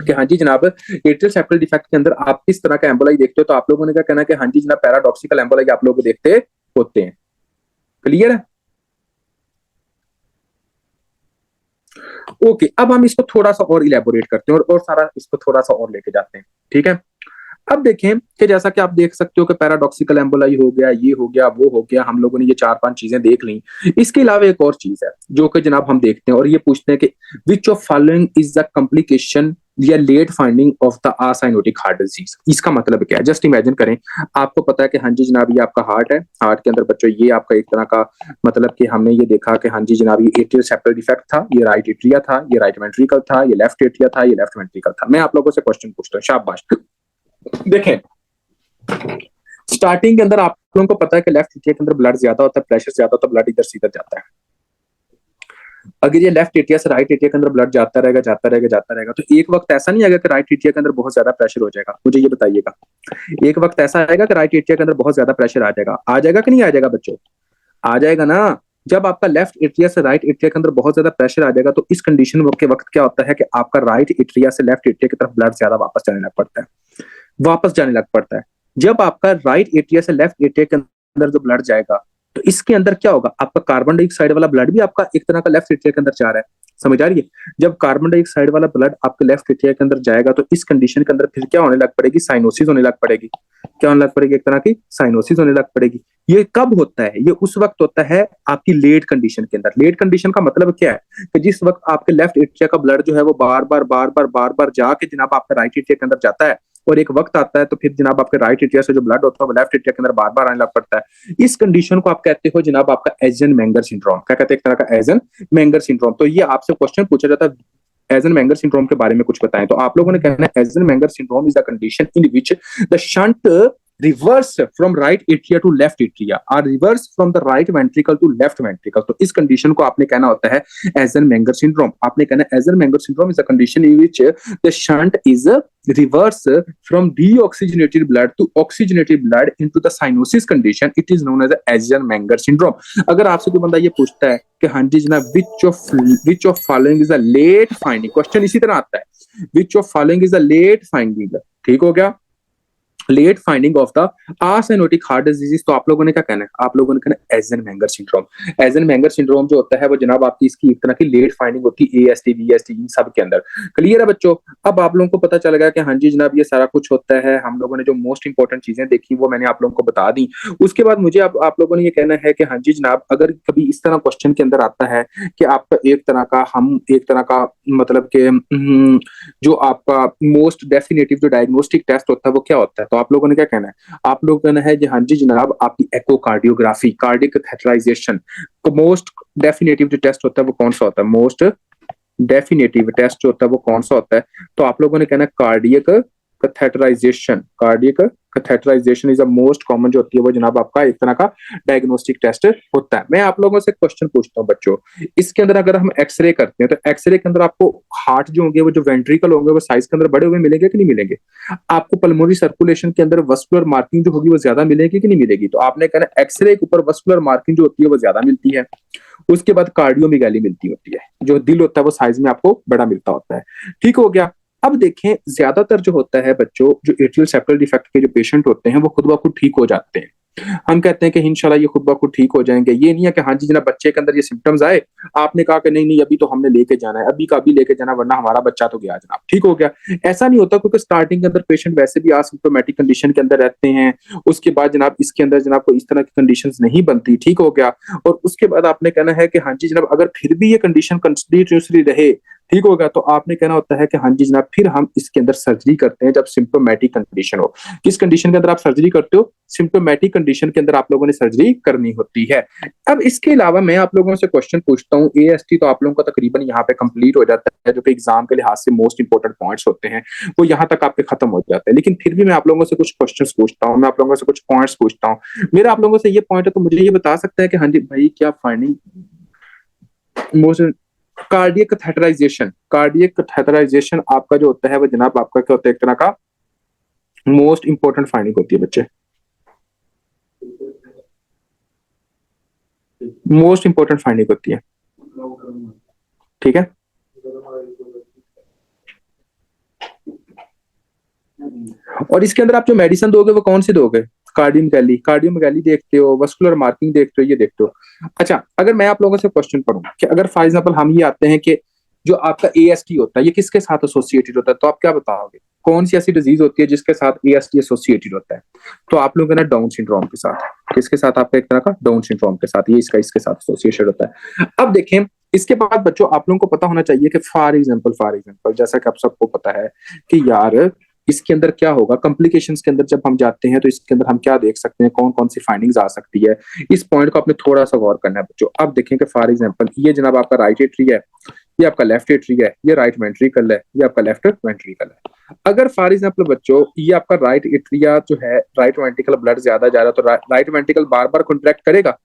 कि हाँ जी जनाब एट्रियल सेप्टल डिफेक्ट के अंदर आप किस तरह का एम्बोलाई देखते हो? तो आप लोगों ने क्या कहना है कि हाँ जी जनाब पैराडॉक्सिकल एम्बोलाई आप लोग देखते होते हैं। क्लियर है? ओके, अब हम इसको थोड़ा सा और इलेबोरेट करते हैं और सारा इसको थोड़ा सा और लेके जाते हैं। ठीक है, अब देखें कि जैसा कि आप देख सकते हो कि पैराडॉक्सिकल एम्बोलाई हो गया, ये हो गया, वो हो गया, हम लोगों ने ये 4-5 चीजें देख ली। इसके अलावा एक और चीज है जो कि जनाब हम देखते हैं और ये पूछते हैं कि which of following is the complication या late finding of the acyanotic heart disease. इसका मतलब क्या है, जस्ट इमेजिन करें, आपको पता है कि हाँ जी जनाब ये आपका हार्ट है, हार्ट के अंदर बच्चों ये आपका एक तरह का मतलब कि हमने ये देखा कि हाँ जी जनाब ये एट्रियल सेप्टल डिफेक्ट था, ये राइट एट्रिया था, ये राइट वेंट्रिकल था, ये लेफ्ट एट्रिया था, ये लेफ्ट वेंट्रिकल था। मैं आप लोगों से क्वेश्चन पूछता हूँ, शाबाश। देखें, स्टार्टिंग के अंदर आप लोगों को पता है कि लेफ्ट एट्रिया के अंदर ब्लड ज्यादा होता है, प्रेशर ज्यादा होता है, ब्लड इधर सीधा जाता है। अगर ये लेफ्ट एट्रिया से राइट एट्रिया के अंदर ब्लड जाता रहेगा जाता रहेगा जाता रहेगा, तो एक वक्त ऐसा नहीं आएगा कि राइट एट्रिया के अंदर बहुत ज्यादा प्रेशर हो जाएगा। मुझे ये बताइएगा, एक वक्त ऐसा आएगा कि राइट एट्रिया के अंदर बहुत ज्यादा प्रेशर आ जाएगा कि नहीं आ जाएगा बच्चों? आ जाएगा ना। जब आपका लेफ्ट एट्रिया से राइट एट्रिया के अंदर बहुत ज्यादा प्रेशर आ जाएगा, तो इस कंडीशन के वक्त क्या होता है कि आपका राइट एट्रिया से लेफ्ट एट्रिया की तरफ ब्लड ज्यादा वापस जाने लग पड़ता है। जब आपका राइट एट्रिया से लेफ्ट एट्रिया के अंदर जो ब्लड जाएगा, तो इसके अंदर क्या होगा, आपका कार्बन डाइऑक्साइड वाला ब्लड भी आपका एक तरह का लेफ्ट एट्रिया के अंदर जा रहा है। समझ आ रही है? जब कार्बन डाइऑक्साइड वाला ब्लड आपके लेफ्ट एट्रिया के अंदर जाएगा, तो इस कंडीशन के अंदर फिर क्या होने लग पड़ेगी, साइनोसिस होने लग पड़ेगी। क्या होने लग पड़ेगी? एक तरह की साइनोसिस होने लग पड़ेगी। ये कब होता है? ये उस वक्त होता है आपकी लेट कंडीशन के अंदर। लेट कंडीशन का मतलब क्या है कि जिस वक्त आपके लेफ्ट एट्रिया का ब्लड जो है वो बार बार जाके जनाब आपके राइट एट्रिया के अंदर जाता है, और एक वक्त आता है तो फिर जनाब आपके राइट एट्रिया से जो ब्लड होता है वो लेफ्ट एट्रिया के अंदर बार बार आने लग पड़ता है। इस कंडीशन को आप कहते हो जनाब आपका एजन-मेंगर सिंड्रोम। क्या कहते हैं? एक तरह का एजन-मेंगर सिंड्रोम। तो ये आपसे क्वेश्चन पूछा जाता है एजन-मेंगर सिंड्रोम के बारे में कुछ बताएं, तो आप लोगों ने कहना है Eisenmenger syndrome is the condition in which the shunt reverse from right atria to left atria और reverse from the right ventricle to left ventricle. तो इस कंडीशन को आपने कहना होता है एजन-मेंगर सिंड्रोम। आपने कहना है Eisenmenger syndrome is the condition in which the shunt is reverse from deoxygenated blood to oxygenated blood into the cyanosis condition. It is known as Eisenmenger syndrome. अगर आपसे कोई बंदा ये पूछता है कि हाँ जी जनाब which of following is a late finding, question इसी तरह आता है, which of following is a late finding, ठीक हो गया, late finding of the acyanotic heart disease, तो आप लोगों ने क्या कहना है? आप लोगों ने कहना एजन-मेंगर सिंड्रोम। एजन-मेंगर सिंड्रोम जो होता है वो जनाब आपकी इसकी एक तरह की लेट फाइंडिंग होती है एएसटी बीएसटी इन सब के अंदर। क्लियर है बच्चों? अब आप लोगों को पता चल गया कि हाँ जी जनाब ये सारा कुछ होता है। हम लोगों ने जो मोस्ट इंपॉर्टेंट चीजें देखी वो मैंने आप लोगों को बता दी। उसके बाद मुझे आप लोगों ने ये कहना है कि हाँ जी जनाब अगर कभी इस तरह क्वेश्चन के अंदर आता है कि आपका एक तरह का मतलब के जो आपका मोस्ट डेफिनेटिव जो डायग्नोस्टिक टेस्ट होता है वो क्या होता है, तो आप लोगों ने क्या कहना है? आप लोग कहना है जी हाँ जी जनाब आपकी एकोकार्डियोग्राफी, कार्डियक कैथेटराइजेशन। तो मोस्ट डेफिनेटिव जो टेस्ट होता है वो कौन सा होता है? मोस्ट डेफिनेटिव टेस्ट जो होता है वो कौन सा होता है? तो आप लोगों ने कहना है cardiac catheterization. Cardiac catheterization is the most common जो होती है वो जनाब आपका एक तरह का डायग्नोस्टिक टेस्ट होता है। मैं आप लोगों से क्वेश्चन पूछता हूँ बच्चों, इसके अंदर अगर हम एक्सरे करते हैं तो एक्सरे के अंदर आपको हार्ट जो होंगे वो जो वेंट्रिकल होंगे वो साइज के अंदर बड़े हुए मिलेंगे कि नहीं मिलेंगे? आपको पल्मोनरी सर्कुलेशन के अंदर वस्कुलर मार्किंग जो होगी वो ज्यादा मिलेगी कि नहीं मिलेगी? तो आपने कहना एक्सरे के ऊपर वस्कुलर मार्किंग जो होती है वो ज्यादा मिलती है। उसके बाद कार्डियोमेगाली मिलती होती है, जो दिल होता है वो साइज में आपको बड़ा मिलता होता है। ठीक हो गया। अब देखें ज्यादातर जो होता है बच्चों, जो एट्रियल सेप्टल डिफेक्ट के जो पेशेंट होते हैं वो खुद ब खुद ठीक हो जाते हैं। हम कहते हैं कि इंशाल्लाह ये खुद ब खुद ठीक हो जाएंगे। ये नहीं है कि हाँ जी जनाब बच्चे के अंदर ये सिम्टम्स आए, आपने कहा कि नहीं नहीं अभी तो हमने लेके जाना है, अभी का अभी लेके जाना वरना हमारा बच्चा तो गया जनाब, ठीक हो गया। ऐसा नहीं होता, क्योंकि स्टार्टिंग के अंदर पेशेंट वैसे भी असिम्प्टोमेटिक कंडीशन के अंदर रहते हैं। उसके बाद जनाब इसके अंदर जनाब को इस तरह की कंडीशन नहीं बनती, ठीक हो गया। और उसके बाद आपने कहना है कि हाँ जी जनाब अगर फिर भी ये कंडीशन कंटिन्यूसली रहे, ठीक होगा, तो आपने कहना होता है कि हाँ जी जनाब फिर हम इसके अंदर सर्जरी करते हैं जब सिम्प्टोमेटिक कंडीशन हो। किस कंडीशन के अंदर आप सर्जरी करते हो? सिम्प्टोमेटिक कंडीशन के अंदर आप लोगों ने सर्जरी करनी होती है। अब इसके अलावा मैं आप लोगों से क्वेश्चन पूछता हूँ, एएसटी तो आप लोगों का तकरीबन यहाँ पे कंप्लीट हो जाता है, जो कि एग्जाम के लिहाज से मोस्ट इंपॉर्टेंट पॉइंट्स होते हैं वो यहाँ तक आपके खत्म हो जाते हैं। लेकिन फिर भी मैं आप लोगों से कुछ क्वेश्चन पूछता हूँ, मैं आप लोगों से कुछ पॉइंट्स पूछता हूँ। मेरा आप लोगों से ये पॉइंट है, तो मुझे ये बता सकता है कि हाँ जी भाई क्या finding most cardiac catheterization. Cardiac catheterization आपका जो होता है वो जनाब आपका क्या होता है? एक तरह का मोस्ट इंपॉर्टेंट फाइंडिंग होती है बच्चे, मोस्ट इंपॉर्टेंट फाइंडिंग होती है, ठीक है। और इसके अंदर आप जो मेडिसिन दोगे वो कौन सी दोगे? कार्डियोमेगाली देखते हो, वस्कुलर मार्किंग देखते हो, ये देखते हो। अच्छा, अगर मैं आप लोगों से क्वेश्चन करूं कि अगर फॉर एग्जांपल हम ये आते हैं कि जो आपका एएसटी होता है ये किसके साथ एसोसिएटेड होता है, तो आप क्या बताओगे? कौन सी ऐसी डिजीज होती है जिसके साथ एएसटी एसोसिएटेड होता है? तो आप लोग ना डाउन सिंड्रोम के साथ। किसके साथ? आपका एक तरह का डाउन सिंड्रोम के साथ, ये इसका इसके साथ एसोसिएटेड होता है। अब देखें इसके बाद बच्चों आप लोगों को पता होना चाहिए कि फॉर एग्जांपल जैसा कि आप सबको पता है कि यार इसके अंदर क्या होगा, कॉम्प्लिकेशंस के अंदर जब हम जाते हैं तो इसके अंदर हम क्या देख सकते हैं, कौन कौन सी फाइंडिंग्स आ सकती है। इस पॉइंट को आपने थोड़ा सा गौर करना है बच्चों। अब देखें कि फॉर एग्जांपल ये जनाब आपका राइट एट्री है, ये आपका लेफ्ट एट्री है, ये राइट वेंट्रिकल है, ये आपका लेफ्ट वेंट्रिकल है। अगर फॉर एग्जांपल बच्चों ये आपका राइट एट्रिया जो है, राइट वेंट्रिकल ब्लड ज्यादा जा रहा है, तो राइट वेंट्रिकल बार बार कॉन्ट्रैक्ट करेगा,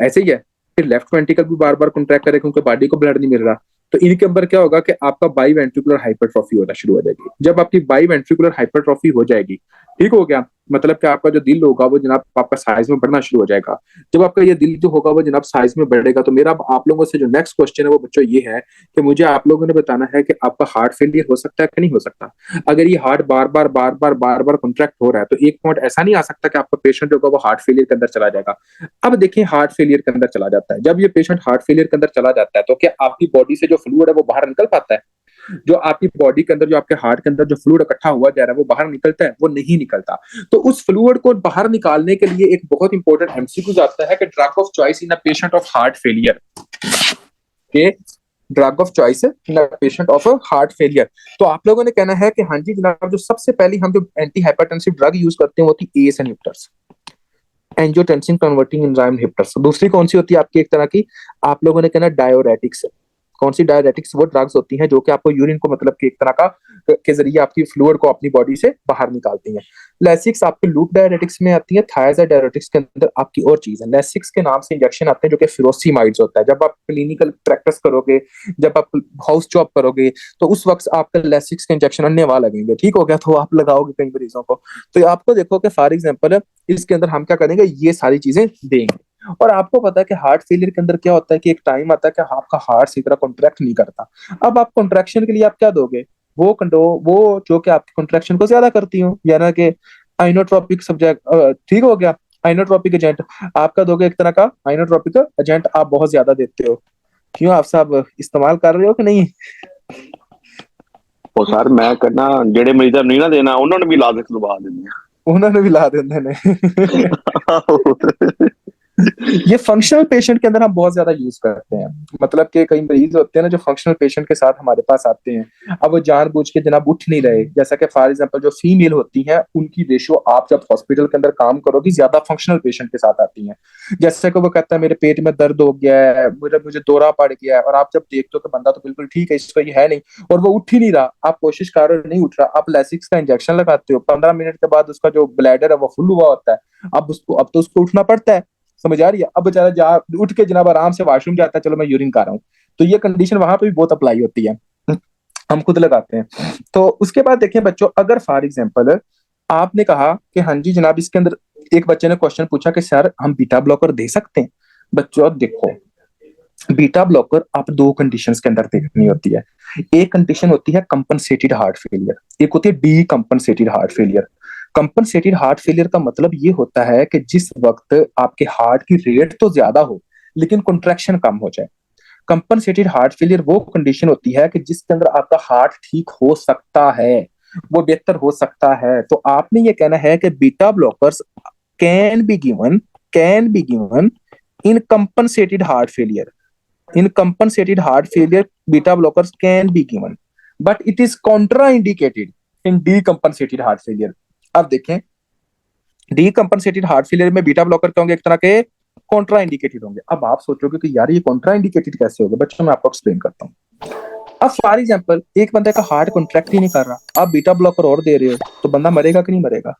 ऐसे ही है। फिर लेफ्ट वेंट्रिकल भी बार बार कॉन्ट्रैक्ट करे क्योंकि बॉडी को ब्लड नहीं मिल रहा, तो इनके अंदर क्या होगा कि आपका बाई वेंट्रिकुलर हाइपरट्रॉफी होना शुरू हो जाएगी। जब आपकी बाई वेंट्रिकुलर हाइपरट्रॉफी हो जाएगी, ठीक हो गया, मतलब कि आपका जो दिल होगा वो जनाब आपका साइज में बढ़ना शुरू हो जाएगा। जब आपका ये दिल जो होगा वो जनाब साइज में बढ़ेगा, तो मेरा आप लोगों से जो नेक्स्ट क्वेश्चन है वो बच्चों ये है कि मुझे आप लोगों ने बताना है कि आपका हार्ट फेलियर हो सकता है कि नहीं हो सकता। अगर ये हार्ट बार बार कॉन्ट्रैक्ट हो रहा है तो एक पॉइंट ऐसा नहीं आ सकता कि आपका पेशेंट होगा वो हार्ट फेलियर के अंदर चला जाएगा। अब देखिए हार्ट फेलियर के अंदर चला जाता है, जब ये पेशेंट हार्ट फेलियर के अंदर चला जाता है तो क्या आपकी बॉडी से जो फ्लूइड है वो बाहर निकल पाता है? जो आपकी बॉडी के अंदर, जो आपके हार्ट के अंदर जो फ्लूइड इकट्ठा हुआ जा रहा है वो बाहर निकलता है? वो नहीं निकलता। तो उस फ्लूइड को बाहर निकालने के लिए एक बहुत इंपॉर्टेंट एमसीक्यू आता है कि drug of choice in a patient of heart failure, के drug of choice in a patient of heart failure. तो आप लोगों ने कहना है कि हाँ जी जनाब, जो सबसे पहली हम जो एंटी हाइपरटेंसिव ड्रग यूज करते हैं वो होती है as inhibitors, angiotensin converting enzyme inhibitors. दूसरी कौन सी होती है आपकी, एक तरह की आप लोगों ने कहना डायोरेटिक्स। कौन सी डायरेटिक्स? वो ड्रग्स होती हैं जो कि आपको यूरिन को मतलब कि एक तरह का के जरिए आपकी फ्लूइड को अपनी बॉडी से बाहर निकालती हैं। लेसिक्स आपके लूप डायरेटिक्स में आती है। थायराइड डायरेटिक्स के अंदर आपकी और चीज है, लेसिक्स के नाम से इंजेक्शन आते हैं जो कि फिरोसीमाइड्स होता है। जब आप क्लिनिकल प्रैक्टिस करोगे, जब आप हाउस जॉब करोगे, तो उस वक्त आपका लेसिक्स के इंजेक्शन अन्य वहां लगेंगे, ठीक हो गया, तो आप लगाओगे कई मरीजों को। तो आपको देखो कि फॉर एग्जाम्पल इसके अंदर हम क्या करेंगे, ये सारी चीजें देंगे। और आपको पता है कि हार्ट फेलियर के अंदर क्या होता है कि एक टाइम आता है कि आपका हार्ट सही तरह कॉन्ट्रैक्ट नहीं करता। अब आप कॉन्ट्रैक्शन के लिए आप क्या दोगे? वो जो कि आपकी कॉन्ट्रैक्शन को ज्यादा करती हो, यानी कि आइनोट्रोपिक सब्जेक्ट, ठीक हो गया, आइनोट्रोपिक एजेंट आपका दोगे। एक तरह का आइनोट्रोपिक एजेंट आप बहुत ज्यादा देते हो। क्यों, आप सब इस्तेमाल कर रहे हो कि नहीं? ਉਹ ਸਰ ਮੈਂ ਕਹਿੰਦਾ ਜਿਹੜੇ ਮਰੀਜ਼ਾਂ ਨੂੰ ਨਹੀਂ ਨਾ ਦੇਣਾ ਉਹਨਾਂ ਨੂੰ ਵੀ ਲਾਜ਼ਕ ਲਵਾ ਦਿੰਦੇ उन्होंने भी ला देते हैं। ਆ ये फंक्शनल पेशेंट के अंदर हम बहुत ज्यादा यूज करते हैं। मतलब कि कई मरीज होते हैं ना जो फंक्शनल पेशेंट के साथ हमारे पास आते हैं, अब वो जानबूझ के जनाब उठ नहीं रहे। जैसा कि फॉर एग्जांपल जो फीमेल होती है उनकी रेशियो आप जब हॉस्पिटल के अंदर काम करोगी ज्यादा फंक्शनल पेशेंट के साथ आती हैं। जैसे कि वो कहता है मेरे पेट में दर्द हो गया है, मुझे मुझे दौरा पड़ गया है, और आप जब देखते हो कि बंदा तो बिल्कुल ठीक है, इसको ये है नहीं, और वो उठ ही नहीं रहा, आप कोशिश कर रहे हो नहीं उठ रहा, आप लेसिक्स का इंजेक्शन लगाते हो, 15 मिनट के बाद उसका जो ब्लैडर है वो फुल हुआ होता है। अब तो उसको उठना पड़ता है, समझ आ रही है? अब बेचारा जा उठ के जनाब आराम से वॉशरूम जाता है, चलो मैं यूरिन कर रहा हूँ। तो ये कंडीशन वहां पे भी बहुत अप्लाई होती है, हम खुद लगाते हैं। तो उसके बाद देखें बच्चों, अगर फॉर एग्जाम्पल आपने कहा कि हाँ जी जनाब इसके अंदर, एक बच्चे ने क्वेश्चन पूछा कि सर हम बीटा ब्लॉकर दे सकते हैं? बच्चों देखो, बीटा ब्लॉकर आप दो कंडीशंस के अंदर देखनी होती है। एक कंडीशन होती है कंपनसेटेड हार्ट फेलियर, एक होती है D compensated heart failure. Compensated heart failure का मतलब ये होता है कि जिस वक्त आपके हार्ट की रेट तो ज्यादा हो लेकिन कॉन्ट्रैक्शन कम हो जाए। कंपनसेटेड हार्ट फेलियर वो कंडीशन होती है कि जिसके अंदर आपका हार्ट ठीक हो सकता है, वो बेहतर हो सकता है। तो आपने ये कहना है कि beta blockers can be given, can be given in compensated heart failure. In compensated heart failure, beta blockers can be given, but it is contraindicated in decompensated heart failure. अब देखें, decompensated heart failure में beta blocker क्या होंगे? एक तरह के Contra indicated होंगे। अब आप सोचोगे कि यार ये कॉन्ट्रा इंडिकेटेड कैसे होगा? बच्चों मैं आपको एक्सप्लेन करता हूँ। अब फॉर एग्जाम्पल एक बंदे का हार्ट कॉन्ट्रैक्ट ही नहीं कर रहा, आप बीटा ब्लॉकर और दे रहे हो, तो बंदा मरेगा कि नहीं मरेगा?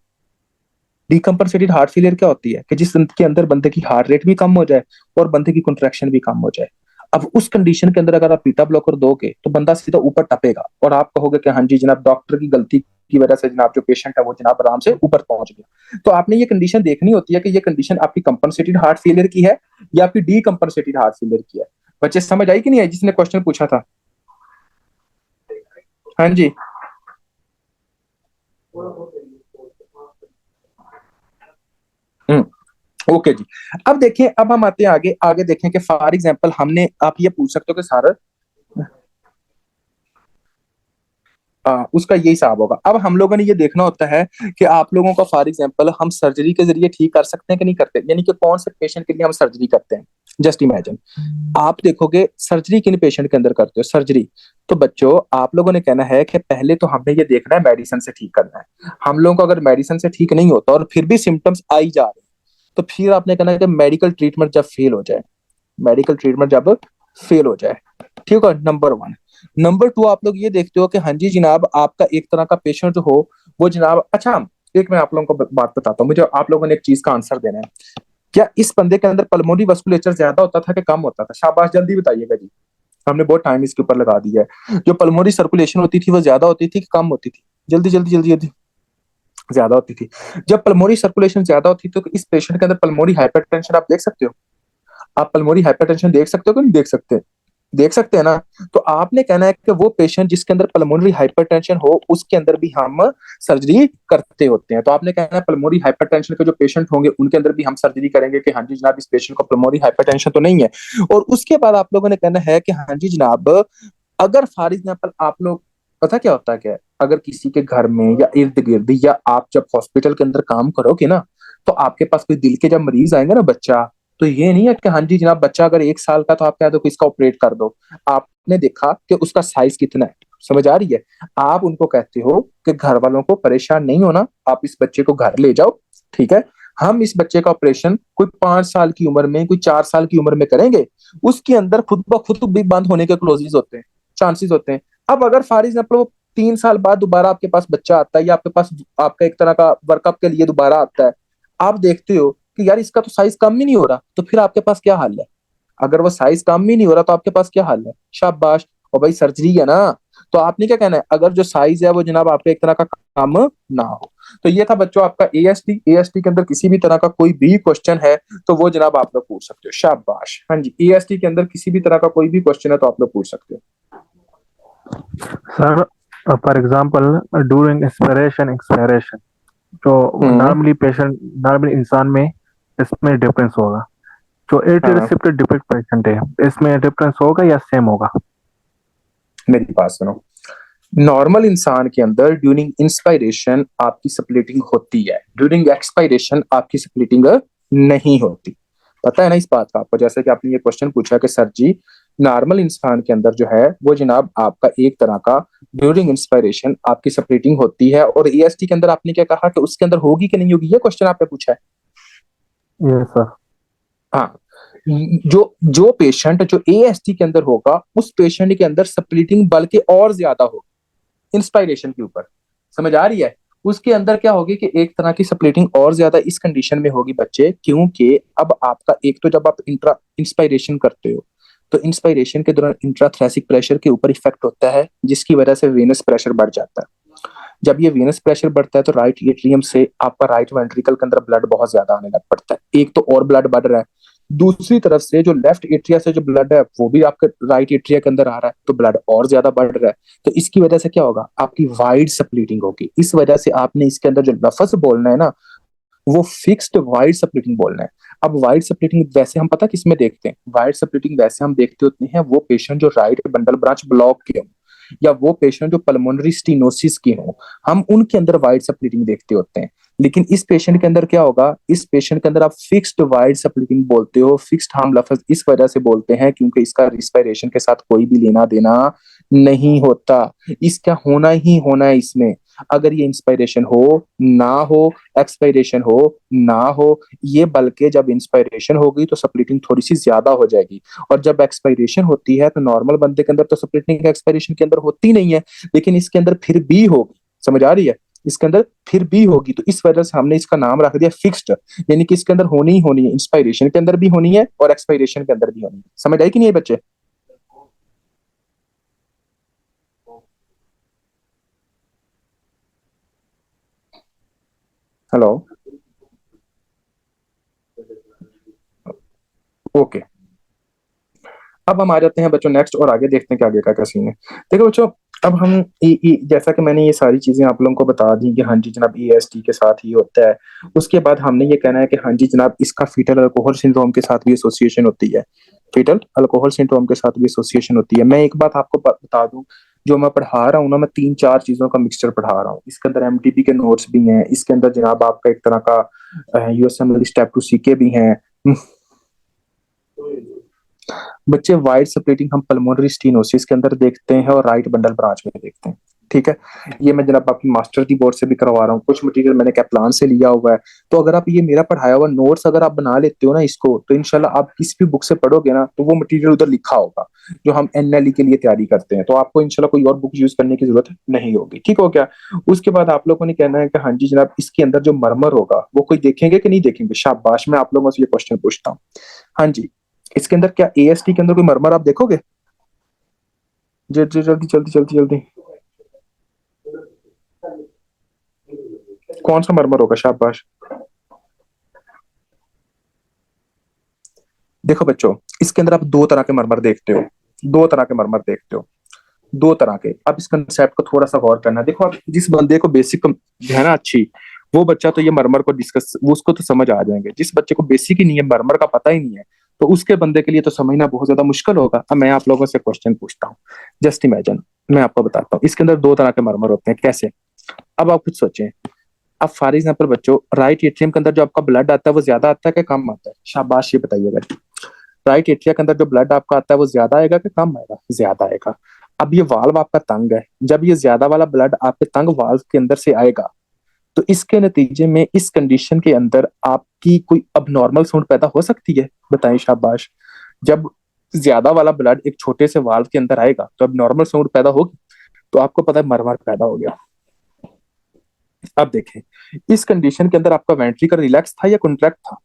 डिकम्पनसेटेड हार्ट फेलियर क्या होती है कि जिसके अंदर बंदे की हार्ट रेट भी कम हो जाए और बंदे की कॉन्ट्रैक्शन भी कम हो जाए। अब उस कंडीशन के अंदर अगर आप बीटा ब्लॉकर दोगे तो बंदा सीधा ऊपर टपेगा और आप कहोगे कि हाँ जी जनाब डॉक्टर की गलती की वजह से जनाब जो पेशेंट है वो जनाब आराम से ऊपर पहुंच गया। तो आपने ये कंडीशन देखनी होती है कि ये कंडीशन आपकी कंपनसेटेड हार्ट फेलियर की है या आपकी डी कंपनसेटेड हार्ट फेलियर की है। बच्चे समझ आई कि नहीं आई जिसने क्वेश्चन पूछा था? हाँ जी। ओके जी। अब देखें, अब हम आते हैं आगे, आगे देखें कि फॉर एग्जांपल हमने, आप ये पूछ सकते हो कि सर उसका यही हिसाब होगा। अब हम लोगों ने ये देखना होता है कि आप लोगों का फॉर एग्जांपल हम सर्जरी के जरिए ठीक कर सकते हैं कि नहीं करते, यानी कि कौन से पेशेंट के लिए हम सर्जरी करते हैं। जस्ट इमेजिन, आप देखोगे सर्जरी किन पेशेंट के अंदर करते हो सर्जरी, तो बच्चों आप लोगों ने कहना है कि पहले तो हमने ये देखना है मेडिसिन से ठीक करना है। हम लोगों को अगर मेडिसिन से ठीक नहीं होता और फिर भी सिम्टम्स आई जा रहे हैं, तो फिर आपने कहना है कि मेडिकल ट्रीटमेंट जब फेल हो जाए, मेडिकल ट्रीटमेंट जब फेल हो जाए, ठीक है, नंबर वन। नंबर टू, आप लोग ये देखते हो कि हाँ जी जनाब, आपका एक तरह का पेशेंट हो वो जनाब, अच्छा एक मैं आप लोगों को बात बताता हूँ, मुझे आप लोगों ने एक चीज का आंसर देना है। क्या इस बंदे के अंदर पल्मोनरी वस्कुलेचर ज्यादा होता था कि कम होता था? शाबाश, जल्दी बताइएगा जी। हमने बहुत टाइम इसके ऊपर लगा दिया है। जो पल्मोनरी सर्कुलेशन होती थी वो ज्यादा होती थी कि कम होती थी? जल्दी जल्दी जल्दी जल्दी। ज्यादा होती थी। जब पल्मोनरी सर्कुलेशन ज्यादा होती तो इस पेशेंट के अंदर पल्मोनरी हाइपरटेंशन आप देख सकते हो? आप पल्मोनरी हाइपरटेंशन देख सकते हो कि नहीं देख सकते? देख सकते हैं ना? तो आपने कहना है कि वो पेशेंट जिसके अंदर पल्मोनरी हाइपरटेंशन हो उसके अंदर भी हम सर्जरी करते होते हैं। तो आपने कहना है पल्मोनरी हाइपरटेंशन के जो पेशेंट होंगे उनके अंदर भी हम सर्जरी करेंगे कि हाँ जी जनाब इस पेशेंट को पल्मोनरी हाइपरटेंशन तो नहीं है। और उसके बाद आप लोगों ने कहना है कि हाँ जी जनाब, अगर फॉर एग्जाम्पल आप लोग, पता क्या होता है क्या, अगर किसी के घर में या इर्द गिर्द या आप जब हॉस्पिटल के अंदर काम करोगे ना, तो आपके पास कोई दिल के जब मरीज आएंगे ना बच्चा, तो ये नहीं है कि हाँ जी जनाब बच्चा अगर 1 साल का तो आप कह दो कि इसका ऑपरेट कर दो। आपने देखा कि उसका साइज कितना है, समझ आ रही है? आप उनको कहते हो कि घर वालों को परेशान नहीं होना, आप इस बच्चे को घर ले जाओ, ठीक है, हम इस बच्चे का ऑपरेशन कोई 5 साल की उम्र में, कोई 4 साल की उम्र में करेंगे। उसके अंदर खुद ब खुद भी बंद होने के क्लोजेस होते हैं, चांसेस होते हैं। अब अगर फॉर एग्जाम्पल वो 3 साल बाद दोबारा आपके पास बच्चा आता है या आपके पास आपका एक तरह का वर्कअप के लिए दोबारा आता है, आप देखते हो कि यार इसका तो साइज कम ही नहीं हो रहा, तो फिर आपके पास क्या हाल है? अगर वो साइज कम ही नहीं हो रहा तो आपके पास क्या हाल है? शाबाश। और भाई सर्जरी है ना, तो आपने क्या कहना है, अगर जो साइज है वो जनाब आपके एक तरह का काम ना हो। तो ये था बच्चों आपका एएसटी। एएसटी के अंदर किसी भी तरह का कोई भी क्वेश्चन है तो वो जनाब आप लोग पूछ सकते हो। शाबाश, हाँ जी, एएसटी के अंदर किसी भी तरह का कोई भी क्वेश्चन है तो आप लोग पूछ सकते हो। Sir, for example during inspiration expiration, जो हम्म। नॉर्मली इंसान में इसमें डिफरेंस होगा। जो एटी हाँ, रिसेप्टर डिफेक्ट पेशेंट है इसमें डिफरेंस होगा या सेम होगा? मेरी बात सुनो। नॉर्मल इंसान के अंदर ड्यूरिंग इंस्पायरेशन आपकी स्प्लिटिंग होती है, ड्यूरिंग एक्सपायरेशन आपकी स्प्लिटिंग नहीं होती। पता है ना इस बात का आपको? जैसे कि आपने ये क्वेश्चन पूछा कि सर जी नॉर्मल इंसान के अंदर जो है वो जनाब आपका एक तरह का ड्यूरिंग इंस्पायरेशन आपकी स्प्लिटिंग होती है, और एएसटी के अंदर आपने क्या कहा कि उसके अंदर होगी कि नहीं होगी, ये क्वेश्चन आपने पूछा है। Yes sir. हाँ, जो जो पेशेंट जो एएसटी के अंदर होगा उस पेशेंट के अंदर स्प्लिटिंग बल्कि और ज्यादा होगी इंस्पायरेशन के ऊपर, समझ आ रही है? उसके अंदर क्या होगी कि एक तरह की स्प्लिटिंग और ज्यादा इस कंडीशन में होगी बच्चे, क्योंकि अब आपका एक तो जब आप इंट्रा इंस्पायरेशन करते हो तो इंस्पायरेशन के दौरान इंट्राथ्रेसिक प्रेशर के ऊपर इफेक्ट होता है, जिसकी वजह से वेनस प्रेशर बढ़ जाता है। जब ये वेनस प्रेशर बढ़ता है तो राइट एट्रियम से आपका राइट वेंट्रिकल के अंदर ब्लड बहुत ज्यादा आने लग पड़ता है, एक तो और ब्लड बढ़ रहा है, दूसरी तरफ से जो लेफ्ट एट्रिया से जो ब्लड है वो भी आपके राइट एट्रिया के अंदर आ रहा है, तो ब्लड और ज्यादा बढ़ रहा है। तो इसकी वजह से क्या होगा, आपकी वाइड स्प्लिटिंग होगी। इस वजह से आपने इसके अंदर जो लफ्ज बोलना है ना वो फिक्स्ड वाइड स्प्लिटिंग बोलना है। अब वाइड स्प्लिटिंग वैसे हम पता किसमें देखते हैं, वाइड स्प्लिटिंग वैसे हम देखते होते हैं वो पेशेंट जो राइट बंडल ब्रांच ब्लॉक के हो या वो पेशेंट जो पल्मोनरी स्टीनोसिस के हो, हम उनके अंदर वाइड स्प्लिटिंग देखते होते हैं। लेकिन इस पेशेंट के अंदर क्या होगा, इस पेशेंट के अंदर आप फिक्स्ड वाइड स्प्लिटिंग बोलते हो। फिक्स्ड हम लफ्ज इस वजह से बोलते हैं क्योंकि इसका रिस्पायरेशन के साथ कोई भी लेना देना नहीं होता, इसका होना ही होना है इसमें। अगर ये इंस्पायरेशन हो ना हो, एक्सपायरेशन हो ना हो, ये बल्कि जब इंस्पायरेशन होगी तो स्प्लिटिंग थोड़ी सी ज्यादा हो जाएगी, और जब एक्सपायरेशन होती है तो नॉर्मल बंदे के अंदर तो स्प्लिटिंग एक्सपायरेशन के अंदर होती नहीं है, लेकिन इसके अंदर फिर भी होगी, समझ आ रही है? इसके अंदर फिर भी होगी, तो इस वजह से हमने इसका नाम रख दिया फिक्स्ड, यानी कि इसके अंदर होनी ही होनी है, इंस्पायरेशन के अंदर भी होनी है और एक्सपायरेशन के अंदर भी होनी है। समझ आई कि नहीं है बच्चे? Hello, okay. अब हम आ जाते हैं बच्चों नेक्स्ट और आगे देखते हैं कि आगे का सीन है। देखो बच्चों, अब हम जैसा कि मैंने ये सारी चीजें आप लोगों को बता दी कि हाँ जी जनाब ईएसटी के साथ ही होता है, उसके बाद हमने ये कहना है कि हाँ जी जनाब इसका फीटल अल्कोहल सिंड्रोम के साथ भी एसोसिएशन होती है, फीटल अल्कोहल सिंड्रोम के साथ भी एसोसिएशन होती है। मैं एक बात आपको बता दूं जो मैं पढ़ा रहा हूँ ना, मैं 3-4 चीजों का मिक्सचर पढ़ा रहा हूँ। इसके अंदर एमटीपी के नोट्स भी हैं, इसके अंदर जनाब आपका एक तरह का यूएसएमएल स्टेप टू सीके भी हैं। बच्चे वाइड स्प्लिटिंग हम पल्मोनरी स्टीनोसिस के अंदर देखते हैं और राइट बंडल ब्रांच में देखते हैं। ठीक है, ये मैं जनाब अपनी मास्टर की बोर्ड से भी करवा रहा हूँ, कुछ मटेरियल मैंने कैप्लान से लिया हुआ है। तो अगर आप ये मेरा पढ़ाया हुआ नोट्स अगर आप बना लेते हो ना इसको, तो इंशाल्लाह आप किसी भी बुक से पढ़ोगे ना तो वो मटेरियल उधर लिखा होगा जो हम एनएलई के लिए तैयारी करते हैं, तो आपको इंशाल्लाह कोई और बुक यूज करने की जरूरत नहीं होगी। ठीक हो गया। उसके बाद आप लोगों ने कहना है कि हाँ जी जनाब इसके अंदर जो मरमर होगा वो कोई देखेंगे कि नहीं देखेंगे। शाबाश, मैं आप लोगों से ये क्वेश्चन पूछता हूँ। हाँ जी, इसके अंदर क्या एएसटी के अंदर कोई मरमर आप देखोगे? जल्दी जल्दी जल्दी जल्दी जल्दी, कौन सा मरमर होगा? शाबाश। देखो बच्चों, इसके अंदर आप दो तरह के मरमर देखते हो, दो तरह के मरमर देखते हो, दो तरह के। अब इस कंसेप्ट को थोड़ा सा गौर करना। देखो, अब जिस बंदे को बेसिक है ना अच्छी, वो बच्चा तो ये मरमर को डिस्कस, वो उसको तो समझ आ जाएंगे। जिस बच्चे को बेसिक ही नहीं है, मरमर का पता ही नहीं है, तो उसके बंदे के लिए तो समझना बहुत ज्यादा मुश्किल होगा। अब मैं आप लोगों से क्वेश्चन पूछता हूँ, जस्ट इमेजिन, मैं आपको बताता हूँ इसके अंदर दो तरह के मरमर होते हैं। कैसे? अब आप खुद सोचें। अब फॉर एग्जाम्पल बच्चों, राइट एट्रियम के अंदर जो आपका ब्लड आता है वो ज्यादा आता है कि कम आता है? शाबाश, ये बताइएगा। राइट एट्रिया के अंदर जो ब्लड आपका आता है वो ज्यादा आएगा कि कम आएगा? ज्यादा आएगा। अब ये वाल्व आपका तंग है, जब ये ज्यादा वाला ब्लड आपके तंग वाल्व के अंदर से आएगा तो इसके नतीजे में इस कंडीशन के अंदर आपकी कोई अबनॉर्मल साउंड पैदा हो सकती है? बताएं। शाबाश। जब ज्यादा वाला ब्लड एक छोटे से वाल्व के अंदर आएगा तो अबनॉर्मल साउंड पैदा होगी, तो आपको पता है मरमर पैदा हो गया। अब देखें, इस कंडीशन के अंदर आपका वेंट्रिकल रिलैक्स था या कॉन्ट्रैक्ट था?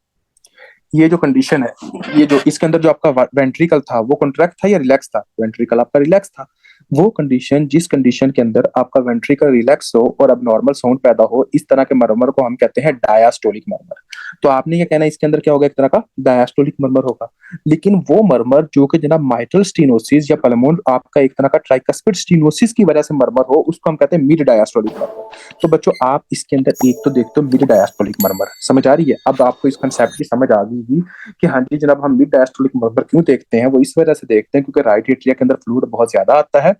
ये जो कंडीशन है, ये जो इसके अंदर जो आपका वेंट्रिकल था वो कॉन्ट्रैक्ट था या रिलैक्स था? वेंट्रिकल आपका रिलैक्स था। वो कंडीशन, जिस कंडीशन के अंदर आपका वेंट्रिकल रिलैक्स हो और अबनॉर्मल साउंड पैदा हो, इस तरह के मरमर को हम कहते हैं डायास्टोलिक मरमर। तो आपने ये कहना है इसके अंदर क्या होगा? एक तरह का डायास्टोलिक मरमर होगा। लेकिन वो मरमर जो कि जनाब माइट्रल स्टीनोसिस या पल्मोन आपका एक तरह का ट्राइकस्पिड स्टीनोसिस की वजह से मरमर हो, उसको हम कहते हैं मिड डायास्टोलिक मरमर। तो बच्चों, आप इसके अंदर एक तो देखते हो मिड डायस्टोलिक मरमर, समझ आ रही है? अब आपको इस कंसेप्ट की समझ आ गई होगी कि हाँ जी जनाब हम मिड डायस्टोलिक मरमर क्यों देखते हैं। वो इस वजह से देखते हैं क्योंकि राइट एट्रिया के अंदर फ्लूइड बहुत ज्यादा आता है।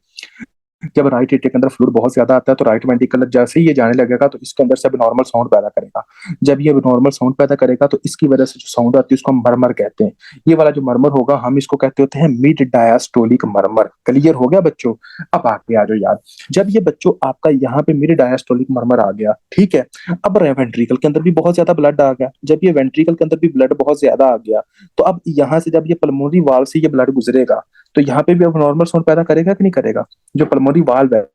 जब राइट एट्रिया के अंदर फ्लूइड बहुत ज्यादा आता है तो राइट वेंट्रिकल जैसे ही ये जाने लगेगा तो इसके अंदर से नॉर्मल साउंड पैदा करेगा। जब ये नॉर्मल साउंड पैदा करेगा तो इसकी वजह से जो साउंड आती है उसको हम मरमर कहते हैं। ये वाला जो मरमर होगा हम इसको कहते होते हैं मिड डायस्टोलिक मरमर। क्लियर हो गया बच्चों? अब आगे आ जाओ यार। जब ये बच्चों आपका यहाँ पे मिड डायस्टोलिक मरमर आ गया, ठीक है, अब वेंट्रिकल के अंदर भी बहुत ज्यादा ब्लड आ गया। जब ये वेंट्रिकल के अंदर भी ब्लड बहुत ज्यादा आ गया तो अब यहाँ से जब ये पल्मोनरी वाल्व से ये ब्लड गुजरेगा तो यहाँ पे भी अब नॉर्मल साउंड पैदा करेगा कि नहीं करेगा? जो पल्मोनरी वाल्व है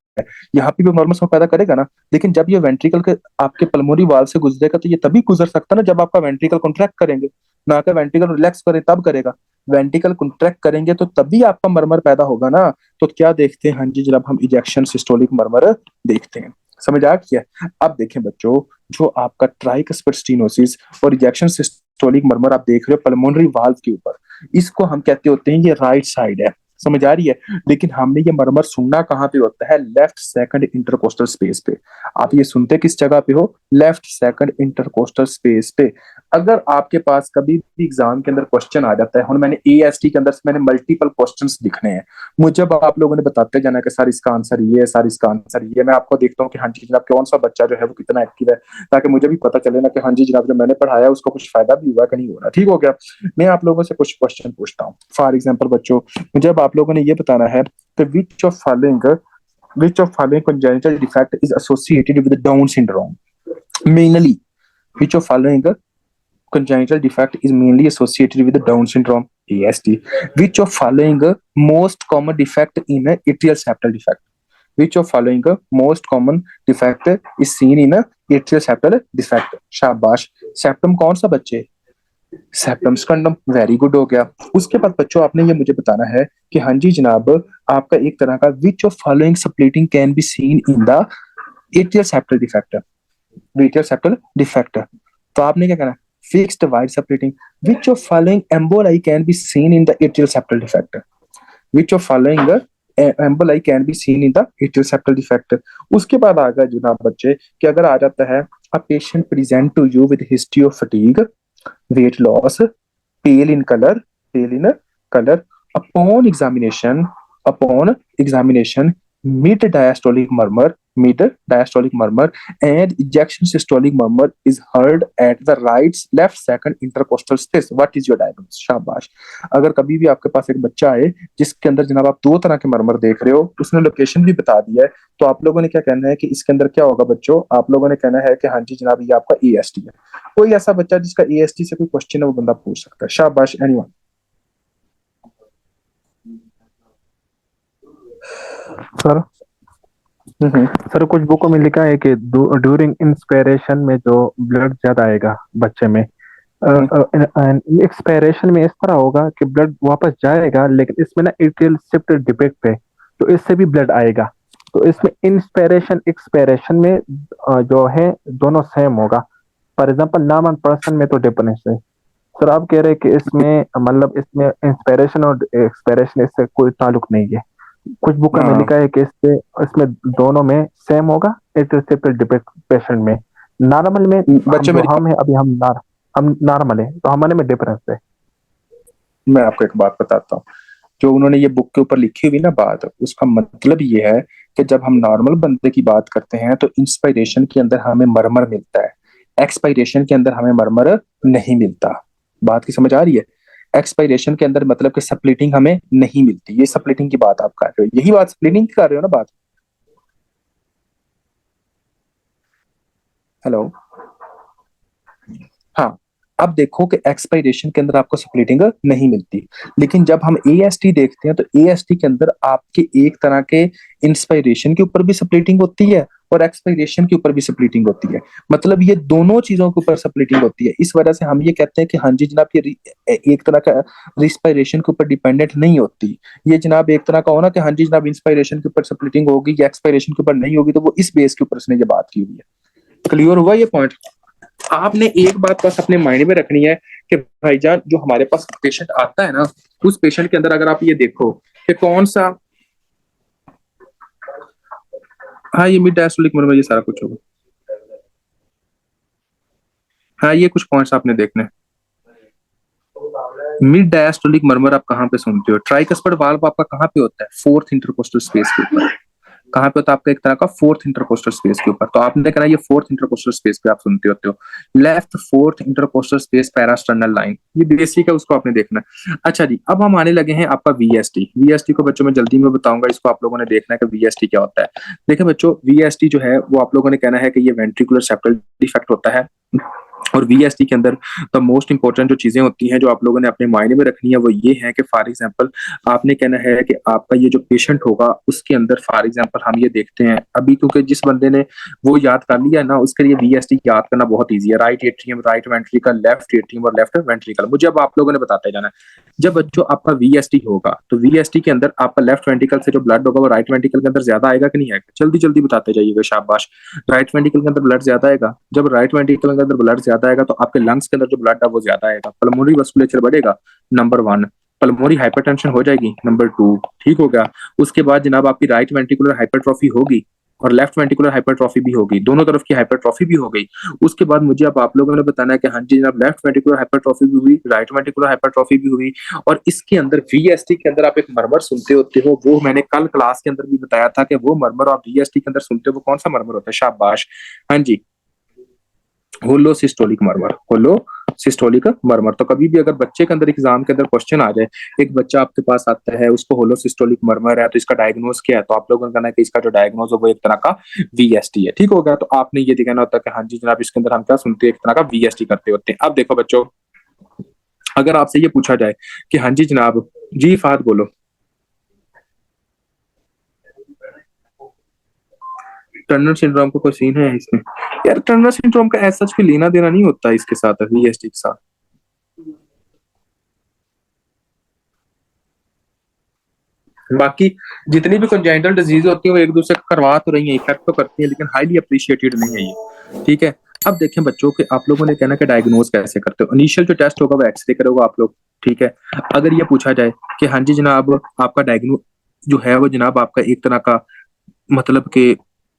यहाँ पे भी नॉर्मल साउंड पैदा करेगा ना। लेकिन जब ये वेंट्रिकल के आपके पल्मोनरी वाल्व से गुजरेगा तो ये तभी गुजर सकता ना जब आपका वेंट्रिकल कॉन्ट्रैक्ट करेंगे, ना कि वेंट्रिकल रिलैक्स करे तब करेगा। वेंट्रिकल कॉन्ट्रैक्ट करेंगे तो तभी आपका मरमर पैदा होगा ना। तो क्या देखते हैं? हाँ जी जनाब, हम इजेक्शन सिस्टोलिक मरमर देखते हैं। समझ आ गया? अब देखें बच्चों, जो आपका ट्राइकस्पिड स्टीनोसिस और इजेक्शन सिस्टोलिक मरमर आप देख रहे हो पल्मोनरी वाल्व के ऊपर, इसको हम कहते होते हैं ये राइट साइड है। समझ आ रही है? लेकिन हमने ये मरमर सुनना कहाँ पे होता है? लेफ्ट सेकंड इंटरकोस्टल स्पेस पे। आप ये सुनते किस जगह पे हो? लेफ्ट सेकंड इंटरकोस्टल स्पेस पे। अगर आपके पास कभी भी एग्जाम के अंदर क्वेश्चन आ जाता है, और मैंने एएसटी के अंदर मैंने मल्टीपल क्वेश्चंस लिखने हैं, मुझे आप लोगों ने बताते जाना कि सर इसका आंसर ये है, सर इसका आंसर ये। मैं आपको देखता हूँ कि हाँ जी जनाब कौन सा बच्चा जो है वो कितना एक्टिव है, ताकि मुझे भी पता चले ना कि हाँ जी जनाब जो मैंने पढ़ाया है उसको कुछ फायदा भी हुआ कि नहीं हो रहा। ठीक हो गया? मैं आप लोगों से कुछ क्वेश्चन पूछता हूँ। फॉर एग्जाम्पल बच्चों, मुझे अब आप लोगों ने ये बताना है कि which of following congenital defect is associated with Down syndrome? Mainly, which of following congenital defect is mainly associated with Down syndrome? ASD. Which of following most common defect in atrial septal defect? Which of following most common defect is seen in atrial septal defect? शाबाश। Septum कौन सा बच्चे? Septum स्कंडम। Very good, हो गया। उसके बाद बच्चों आपने ये मुझे बताना है कि हाँ जी जनाब आपका एक तरह का विच of following splitting can be seen in the atrial septal defect? Atrial septal defect. तो आपने क्या करना? Fixed wide splitting. Which of following emboli can be seen in the atrial septal defect? Which of following emboli can be seen in the atrial septal defect? उसके बाद आ गया जनाब बच्चे कि अगर आ जाता है a patient present to you with history of fatigue, weight loss, pale in color, upon examination mid diastolic murmur and ejection systolic murmur is heard at the left second intercostal space. What is your diagnosis? शाबाश। अगर कभी भी आपके पास एक बच्चा आए जिसके अंदर जनाब आप दो तरह के मर्मर देख रहे हो, उसने लोकेशन भी बता दिया है, तो आप लोगों ने क्या कहना है कि इसके अंदर क्या होगा बच्चों? आप लोगों ने कहना है कि हाँ जी जनाब ये आपका EST है। कोई ऐसा बच्चा जिसका EST से कोई क्वेश्चन है वो बंदा पूछ सकता है। शाबाश। एनीवन? सर सर कुछ बुकों में लिखा है कि ड्यूरिंग इंस्पिरेशन में जो ब्लड ज्यादा आएगा बच्चे में, एक्सपायरेशन में इस तरह होगा कि ब्लड वापस जाएगा, लेकिन इसमें ना एट्रियल शिफ्ट डिफेक्ट है, तो इससे भी ब्लड आएगा। तो इसमें इंस्पिरेशन एक्सपायरेशन में जो है दोनों सेम होगा। फॉर एग्जांपल नाम एंड पर्सन में तो डिफरेंस है। सर आप कह रहे हैं कि इसमें मतलब इसमें इंस्पिरेशन और एक्सपायरेशन इससे कोई ताल्लुक नहीं है। कुछ बुक में लिखा है कि इसमें दोनों में सेम होगा एट्रियल डिफेक्ट पेशेंट में। नॉर्मल में बच्चे हम है अभी हम नॉर्मल है, तो हमारे में डिफरेंस है। मैं आपको एक बात बताता हूँ, जो उन्होंने ये बुक के ऊपर लिखी हुई ना बात, उसका मतलब ये है कि जब हम नॉर्मल बंदे की बात करते हैं तो इंस्पायरेशन के अंदर हमें मरमर मिलता है, एक्सपायरेशन के अंदर हमें मरमर नहीं मिलता। बात की समझ आ रही है? एक्सपायरेशन के अंदर मतलब कि स्प्लिटिंग हमें नहीं मिलती। ये स्प्लिटिंग की बात आप कर रहे हो, यही बात स्प्लिटिंग की कर रहे हो ना बात? हेलो? हाँ। अब देखो कि एक्सपायरेशन के अंदर आपको स्प्लिटिंग नहीं मिलती, लेकिन जब हम AST देखते हैं तो AST के अंदर आपके एक तरह के इंस्पायरेशन के ऊपर भी स्प्लिटिंग होती है और एक्सपायरेशन के ऊपर भी स्प्लिटिंग होती है। मतलब ये दोनों चीजों के ऊपर स्प्लिटिंग होती है। इस वजह से हम ये कहते हैं कि हाँ जी जनाब ये एक तरह का रिस्पायरेशन के ऊपर डिपेंडेंट नहीं होती। ये जनाब एक तरह का हो ना कि हाँ जी जनाब इंस्पायरेशन के ऊपर स्प्लिटिंग होगी या एक्सपायरेशन के ऊपर नहीं होगी, तो वो इस बेस के ऊपर उसने ये बात की हुई है। क्लियर हुआ ये पॉइंट? आपने एक बात बस अपने माइंड में रखनी है कि भाईजान जो हमारे पास पेशेंट आता है ना, उस पेशेंट के अंदर अगर आप ये देखो कि कौन सा, हाँ ये मिड डायस्टोलिक मर्मर ये सारा कुछ होगा। हाँ ये कुछ पॉइंट्स आपने देखने। मिड डायस्टोलिक मर्मर आप कहाँ पे सुनते हो? ट्राइकस्पिड वाल्व आपका कहाँ पे होता है? फोर्थ इंटरकोस्टल स्पेस के ऊपर। कहाँ पे होता है आपका? एक तरह का फोर्थ इंटरकोस्टल स्पेस के ऊपर। तो आपने कहना ये फोर्थ इंटरकोस्टल स्पेस पे आप सुनते होते हो। Left fourth intercostal space parasternal line, ये बेसिक है, उसको आपने देखना है। अच्छा जी, अब हम आने लगे हैं आपका VST। VST को बच्चों में जल्दी में बताऊंगा, इसको आप लोगों ने देखना है कि VST क्या होता है। देखिए बच्चों VST जो है वो आप लोगों ने कहना है कि ये वेंट्रिकुलर सेप्टल डिफेक्ट होता है। और VST के अंदर द मोस्ट इंपॉर्टेंट जो चीजें होती हैं जो आप लोगों ने अपने मायने में रखनी है वो ये है कि फॉर एग्जांपल आपने कहना है कि आपका ये जो पेशेंट होगा उसके अंदर फॉर एग्जांपल हम ये देखते हैं अभी, क्योंकि जिस बंदे ने वो याद कर लिया ना उसके लिए VST याद करना बहुत ईजी है। Right atrium, right ventricle, left atrium और लेफ्ट वेंट्रिकल। मुझे अब आप लोगों ने बताते जाना है। जब बच्चों आपका VST होगा तो VST के अंदर आपका लेफ्ट वेंट्रिकल से जो ब्लड होगा वो राइट वेंट्रिकल के अंदर ज्यादा आएगा कि नहीं आएगा? जल्दी जल्दी बताते जाइएगा, शाबाश। राइट वेंट्रिकल के अंदर ब्लड ज्यादा आएगा। जब राइट वेंट्रिकल के अंदर ब्लड ज्यादा आएगा तो आपके लंग्स के अंदर जो ब्लड है वो ज्यादा आएगा। पल्मोनरी वस्कुलेचर बढ़ेगा, नंबर 1। पल्मोनरी हाइपरटेंशन हो जाएगी, नंबर 2। ठीक हो गया। उसके बाद जनाब आपकी राइट वेंट्रिकुलर हाइपरट्रॉफी होगी और लेफ्ट वेंट्रिकुलर हाइपरट्रॉफी भी होगी, दोनों तरफ की हाइपरट्रॉफी भी हो गई। उसके बाद मुझे अब आप लोगों ने बताना है कि हाँ जी जनाब लेफ्ट वेंट्रिकुलर हाइपरट्रॉफी भी हुई, राइट वेंट्रिकुलर हाइपरट्रॉफी भी हुई, और इसके अंदर VST के अंदर आप एक मर्मर सुनते होते हो। वो मैंने कल क्लास के अंदर भी बताया था कि वो मर्मर आप VST के अंदर सुनते हो वो कौन सा मर्मर होता है? शाबाश, हाँ जी, होलो सिस्टोलिक मर्मर। होलो सिस्टोलिक मर्मर। तो कभी भी अगर बच्चे के अंदर एग्जाम के अंदर क्वेश्चन आ जाए, एक बच्चा आपके पास आता है उसको होलो सिस्टोलिक मर्मर है, तो इसका डायग्नोज क्या है? तो आप लोगों ने कहना है कि इसका जो डायग्नोज है वो एक तरह का VST है। ठीक हो गया। तो आपने ये दिखाना होता है कि हाँ जी जनाब इसके अंदर हम क्या सुनते हैं, एक तरह का VST करते होते हैं। अब देखो बच्चों, अगर आपसे ये पूछा जाए कि हाँ जी जनाब, जी फाद बोलो, टर्नर सिंड्रोम का कोई सीन है इसमें? यार टर्नर सिंड्रोम का ऐसा कोई लेना देना नहीं होता इसके साथ, VST के साथ। बाकी जितनी भी कंजेनिटल डिजीज होती है वो एक दूसरे को करवा तो रही है, इफेक्ट तो करती है, लेकिन हाईली अप्रिशिएटेड नहीं है ये। ठीक है। अब देखें बच्चों के, आप लोगों ने कहना कि डायग्नोज कैसे करते हो। इनिशियल जो टेस्ट होगा वो एक्सरे करोगे आप लोग। ठीक है। अगर ये पूछा जाए कि हाँ जी जनाब आपका डायग्नोज जो है वो जनाब आपका एक तरह का मतलब कि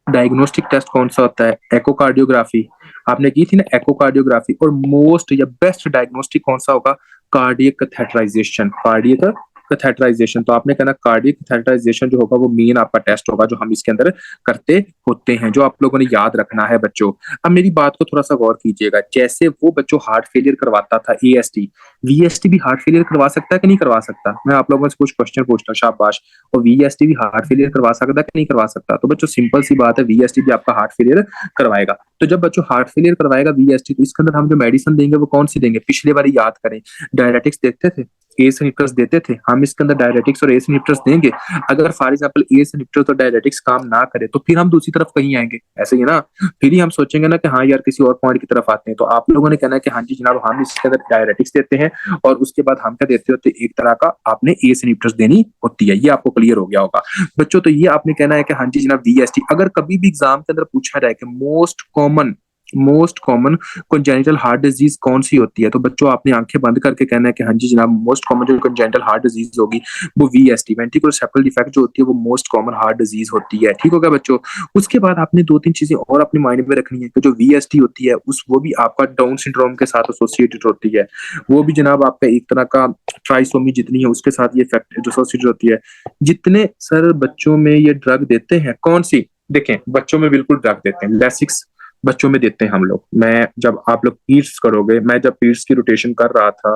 डायग्नोस्टिक टेस्ट कौन सा होता है? एकोकार्डियोग्राफी आपने की थी ना, एकोकार्डियोग्राफी। और मोस्ट या बेस्ट डायग्नोस्टिक कौन सा होगा? Cardiac catheterization. कार्डियक कैथेटराइजेशन, तो आपने कहना कार्डियक कैथेटराइजेशन जो होगा वो मेन आपका टेस्ट होगा जो हम इसके अंदर करते होते हैं, जो आप लोगों ने याद रखना है बच्चों। अब मेरी बात को थोड़ा सा गौर कीजिएगा, जैसे वो बच्चों हार्ट फेलियर करवाता था एएसटी, वीएसटी भी हार्ट फेलियर करवा सकता है कि नहीं करवा सकता? मैं आप लोगों से कुछ क्वेश्चन पूछता हूँ, शाबाश। और वीएसटी भी हार्ट फेलियर करवा सकता है कि नहीं करवा सकता? तो बच्चों सिंपल सी बात है, वीएसटी भी आपका हार्ट फेलियर करवाएगा। तो जब बच्चों हार्ट फेलियर करवाएगा वीएसटी, तो इसके अंदर हम जो मेडिसिन देंगे वो कौन सी देंगे? पिछले बार याद करें, डायरेटिक्स देते थे, एस इनहिबिटर्स देते थे, हम इसके अंदर डायरेटिक्स और एस इनहिबिटर्स देंगे। अगर फॉर एग्जांपल एस इनहिबिटर्स और डायरेटिक्स काम ना करे तो फिर हम दूसरी तरफ कहीं आएंगे, ऐसे ही ना? फिर ही हम सोचेंगे ना कि हाँ यार किसी और पॉइंट की तरफ आते हैं। तो आप लोगों ने कहना है कि हाँ जी जनाब हम इसके अंदर डायरेटिक्स देते हैं और उसके बाद हम क्या देते होते हैं, एक तरह का आपने एस इनहिबिटर्स देनी होती है। ये आपको क्लियर हो गया होगा बच्चों। तो ये आपने कहना है कि हाँ जी जनाब वीएसटी। अगर कभी भी एग्जाम के अंदर पूछा जाए कि most common congenital heart disease कौन सी होती है, तो बच्चों आपने आंखें बंद करके कहना है कि हाँ जी जनाब मोस्ट कॉमन जो कंजेनिटल हार्ट डिजीज होगी वो वीएसटी, वेंट्रिकुलर सेप्टल डिफेक्ट जो होती है वो मोस्ट कॉमन हार्ट डिजीज होती है। ठीक हो गया बच्चों? उसके बाद आपने दो तीन चीजें और अपने माइंड में रखनी है कि जो वीएसटी होती है उस वो भी आपका डाउन सिंड्रोम के साथ एसोसिएटेड होती है। वो भी जनाब आपका एक तरह का ट्राइसोमी जितनी है उसके साथ ये इफेक्ट एसोसिएटेड होती है। जितने सर बच्चों में ये ड्रग देते हैं, कौन सी देखें? बच्चों में बिल्कुल ड्रग देते हैं, लेसिक्स बच्चों में देते हैं हम लोग। मैं जब आप लोग पीड्स करोगे, मैं जब पीड्स की रोटेशन कर रहा था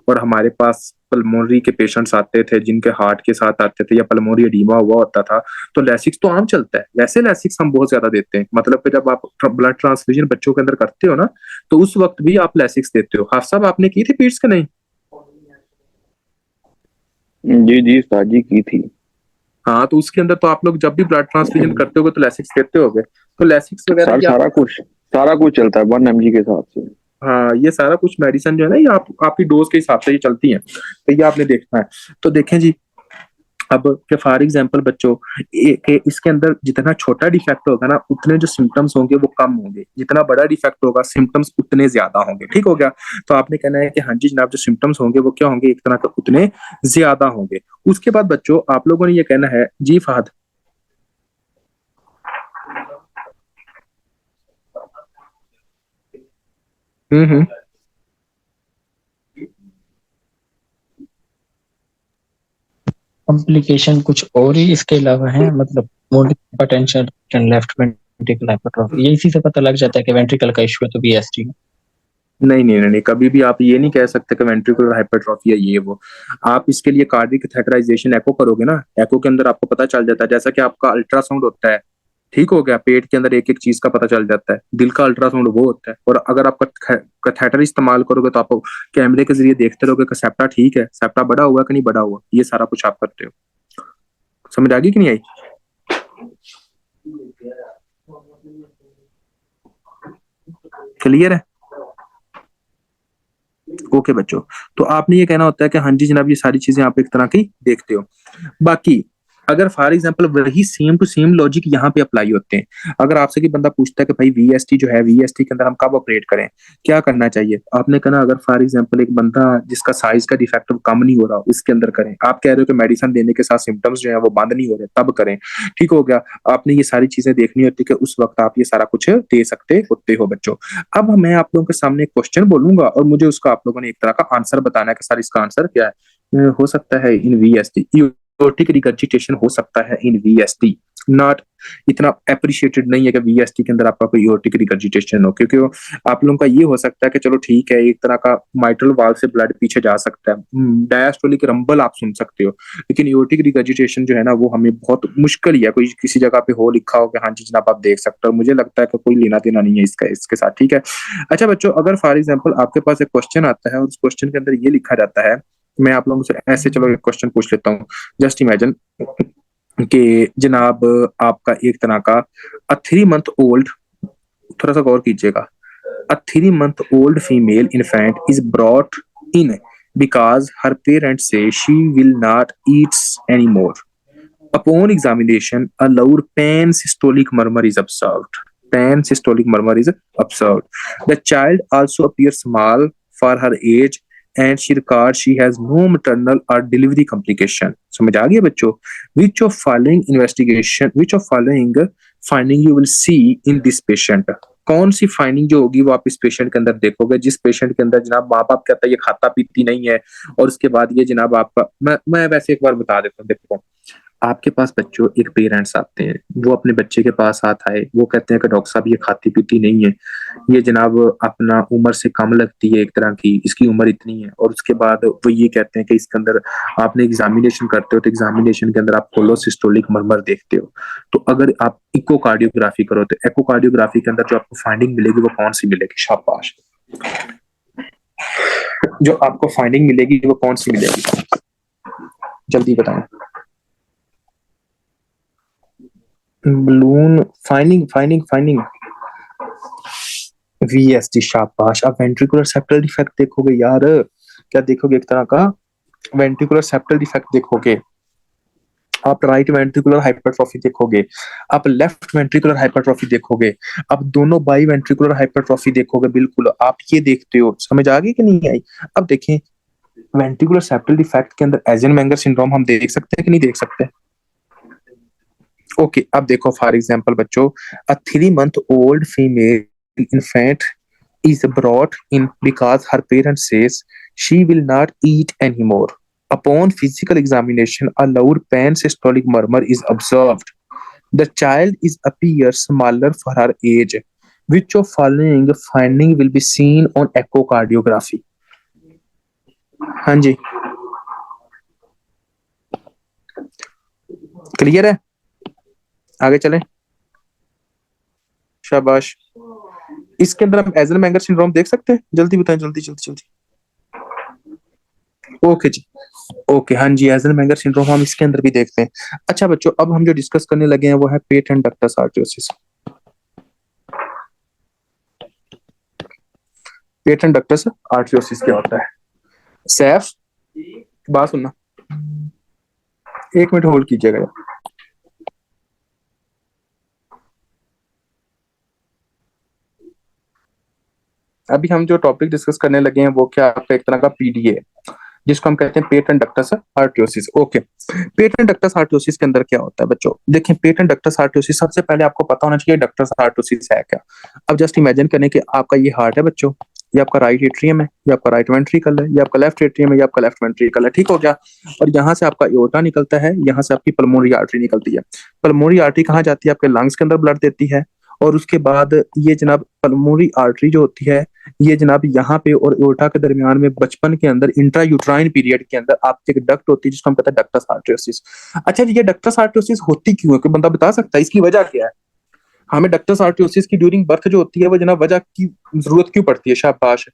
और हमारे पास पल्मोनरी के पेशेंट्स आते थे जिनके हार्ट के साथ आते थे या पल्मोनरी एडीमा हुआ होता था, तो लेसिक्स तो आम चलता है, वैसे लेसिक्स हम बहुत ज्यादा देते हैं। मतलब कि जब आप ब्लड ट्रांसफ्यूजन बच्चों के अंदर करते हो ना, तो उस वक्त भी आप लेसिक्स देते हो। हाफ साहब आपने की थी पीड्स के नहीं? जी जी उस्ताद जी की थी। हाँ, तो उसके अंदर तो आप लोग जब भी ब्लड ट्रांसफ्यूजन करते हो तो लेसिक्स देते होगे। तो लेसिक्स वगैरह सर सारा कुछ चलता है 1 mg के हिसाब से। हाँ, ये सारा कुछ मेडिसिन जो है ना, ये आपकी डोज के हिसाब से ये चलती है, तो ये आपने देखना है। तो देखें जी, अब के फॉर एग्जांपल बच्चों इसके अंदर जितना छोटा डिफेक्ट होगा ना उतने जो सिम्टम्स होंगे वो कम होंगे, जितना बड़ा डिफेक्ट होगा सिम्टम्स उतने ज्यादा होंगे। ठीक हो गया? तो आपने कहना है कि हाँ जी जनाब जो सिम्टम्स होंगे वो क्या होंगे, एक तरह का उतने ज्यादा होंगे। उसके बाद बच्चों आप लोगों ने ये कहना है जी फहद। हम्म। कॉम्प्लिकेशन कुछ और ही इसके अलावा है, मतलब पोटेंशियल लेफ्ट वेंट्रिकल हाइपरट्रॉफी, ये इसी से पता लग जाता है कि वेंट्रिकल का इश्यू है तो वीएसटी है? नहीं नहीं नहीं नहीं, कभी भी आप ये नहीं कह सकते कि वेंट्रिकुलर हाइपरट्रॉफी है ये वो। आप इसके लिए कार्डियक कैथेटराइजेशन एको करोगे ना, एको के अंदर आपको पता चल जाता है, जैसा कि आपका अल्ट्रासाउंड होता है। ठीक हो गया? पेट के अंदर एक एक चीज का पता चल जाता है, दिल का अल्ट्रासाउंड वो होता है। और अगर आप कैथेटर इस्तेमाल करोगे तो आप कैमरे के जरिए देखते रहोगे कि सेप्टा ठीक है, सेप्टा बड़ा हुआ कि नहीं बड़ा हुआ, ये सारा कुछ आप करते हो। समझ आ गई कि नहीं आई? क्लियर है? ओके बच्चों, तो आपने ये कहना होता है कि हाँ जी जनाब ये सारी चीजें आप एक तरह की देखते हो। बाकी अगर फॉर एग्जांपल वही सेम टू सेम लॉजिक यहाँ पे अप्लाई होते हैं, अगर आपसे की बंदा पूछता है कि भाई वीएसटी जो है, वीएसटी के अंदर हम कब ऑपरेट करें, क्या करना चाहिए, आपने कहना अगर फॉर एग्जांपल एक बंदा जिसका साइज का डिफेक्ट कम नहीं हो रहा उसके अंदर करें। आप कह रहे हो कि मेडिसिन देने के साथ सिम्टम्स जो है वो बंद नहीं हो रहे तब करें। ठीक हो गया? आपने ये सारी चीजें देखनी होती है कि उस वक्त आप ये सारा कुछ दे सकते होते हो बच्चों। अब मैं आप लोगों के सामने एक क्वेश्चन बोलूंगा और मुझे उसका आप लोगों ने एक तरह का आंसर बताना है कि सर इसका आंसर क्या है। हो सकता है इन वीएसटी एओर्टिक रिगर्जिटेशन हो सकता है इन वीएसटी, नॉट इतना अप्रिशिएटेड नहीं है कि वीएसटी के अंदर आपका कोई एओर्टिक रिगर्जिटेशन हो, क्योंकि आप लोगों का ये हो सकता है कि चलो ठीक है एक तरह का माइट्रल वाल्व से ब्लड पीछे जा सकता है, डायस्टोलिक रंबल आप सुन सकते हो, लेकिन एओर्टिक रिगर्जिटेशन जो है ना वो हमें बहुत मुश्किल ही है। कोई किसी जगह पे हो लिखा हो कि हाँ जी जनाब आप देख सकते हो, मुझे लगता है कि कोई लेना देना नहीं है इसके साथ। ठीक है? अच्छा बच्चों, अगर फॉर एग्जाम्पल आपके पास एक क्वेश्चन आता है और उस क्वेश्चन के अंदर ये लिखा जाता है, मैं आप लोगों से ऐसे चलो एक क्वेश्चन पूछ लेता हूँ। जस्ट इमेजिन कि जनाब आपका एक तरह का अ 3 month ओल्ड, थोड़ा सा गौर कीजिएगा, अ 3 month old female infant is brought in because her parents say she will not eat anymore. Upon examination, a loud pan-systolic murmur is observed. Pan-systolic murmur is observed. The child also appears small for her age and she records she has no maternal or delivery complication. समझ आ गया बच्चों? Which of following finding you will see in this patient? कौन सी finding जो होगी वो आप इस patient के अंदर देखोगे, जिस पेशेंट के अंदर जनाब माँ बाप कहता है ये खाता पीती नहीं है, और उसके बाद ये जनाब आपका, मैं वैसे एक बार बता देता हूँ। देखो, आपके पास बच्चों एक पेरेंट्स आते हैं, वो अपने बच्चे के पास आता है, वो कहते हैं कि डॉक्टर साहब ये खाती पीती नहीं है, ये जनाब अपना उम्र से कम लगती है एक तरह की, इसकी उम्र इतनी है, और उसके बाद वो ये कहते हैं कि इसके अंदर आपने एग्जामिनेशन करते हो तो एग्जामिनेशन के अंदर आप कोलोसिस्टोलिक मरमर देखते हो। तो अगर आप इकोकार्डियोग्राफी करो तो इकोकार्डियोग्राफी के अंदर जो आपको फाइंडिंग मिलेगी वो कौन सी मिलेगी? शाबाश। जो आपको फाइंडिंग मिलेगी वो कौन सी मिलेगी? जल्दी बताएं। Balloon finding finding finding VST. शाबाश। आप वेंट्रिकुलर सेप्टल डिफेक्ट देखोगे यार। क्या देखोगे? एक तरह का वेंट्रिकुलर सेप्टल डिफेक्ट देखोगे, आप राइट वेंट्रिकुलर हाइपरट्रॉफी देखोगे, आप लेफ्ट वेंट्रिकुलर हाइपरट्रॉफी देखोगे, आप दोनों बाई वेंट्रिकुलर हाइपरट्रॉफी देखोगे। बिल्कुल आप ये देखते हो। समझ आ गई कि नहीं आई? अब देखें, वेंट्रिकुलर सेप्टल डिफेक्ट के अंदर एजन-मेंगर सिंड्रोम हम देख सकते हैं कि नहीं देख सकते? ओके, अब देखो फॉर एग्जांपल बच्चों, अ 3 month old female infant is brought in because her parents says she will not eat anymore. Upon physical examination, a loud pan-systolic murmur is observed. The child is appears smaller for her age. Which of following finding will be seen on echocardiography? हाँ जी, clear है? आगे चलें। शाबाश। इसके अंदर हम एजन-मेंगर syndrome देख सकते हैं? जल्दी बताएं, जल्दी जल्दी जल्दी। ओके जी, ओके, हाँ जी, एजन-मेंगर सिंड्रोम हम इसके अंदर भी देखते हैं। अच्छा बच्चों, अब हम जो डिस्कस करने लगे हैं वो है पेटेंट डक्टस आर्टरियोसिस। पेटेंट डक्टस आर्टरियोसिस क्या होता है? सैफ, बात सुनना, 1 मिनट होल्ड कीजिएगा। अभी हम जो टॉपिक डिस्कस करने लगे हैं वो क्या आपका एक तरह का पीडीए, जिसको हम कहते हैं patent ductus आर्टरियोसिस। Okay, patent ductus आर्टरियोसिस के अंदर क्या होता है बच्चों? देखें, पेटेंट डक्टस आर्टरियोसिस, सबसे पहले आपको पता होना चाहिए डक्टस आर्टरियोसिस है क्या। अब जस्ट इमेजिन करें कि आपका ये हार्ट है बच्चों, ये आपका राइट एट्रियम है, ये आपका राइट वेंट्रिकल है, ये आपका लेफ्ट एट्रियम है, ये आपका लेफ्ट वेंट्रिकल है, ठीक हो गया। और यहाँ से आपका एओर्टा निकलता है, यहाँ से आपकी पल्मोनरी आर्टरी निकलती है। पल्मोनरी आर्टरी कहाँ जाती है? आपके लंग्स के अंदर ब्लड देती है, और उसके बाद ये जनाब पल्मोनरी आर्टरी जो होती है, ये जनाब यहाँ पे और एओर्टा के दरमियान में बचपन के अंदर इंट्रा यूट्राइन पीरियड के अंदर आपकी एक डक्ट होती है जिसको हम कहते हैं डक्टस आर्टरियोसिस। अच्छा जी, ये डक्टस आर्टरियोसिस होती क्यों है? कोई बंदा बता सकता है इसकी वजह क्या है? हमें डक्टस आर्टरियोसिस की ड्यूरिंग बर्थ जो होती है वो जनाब वजह की जरूरत क्यों पड़ती है? शाबाश।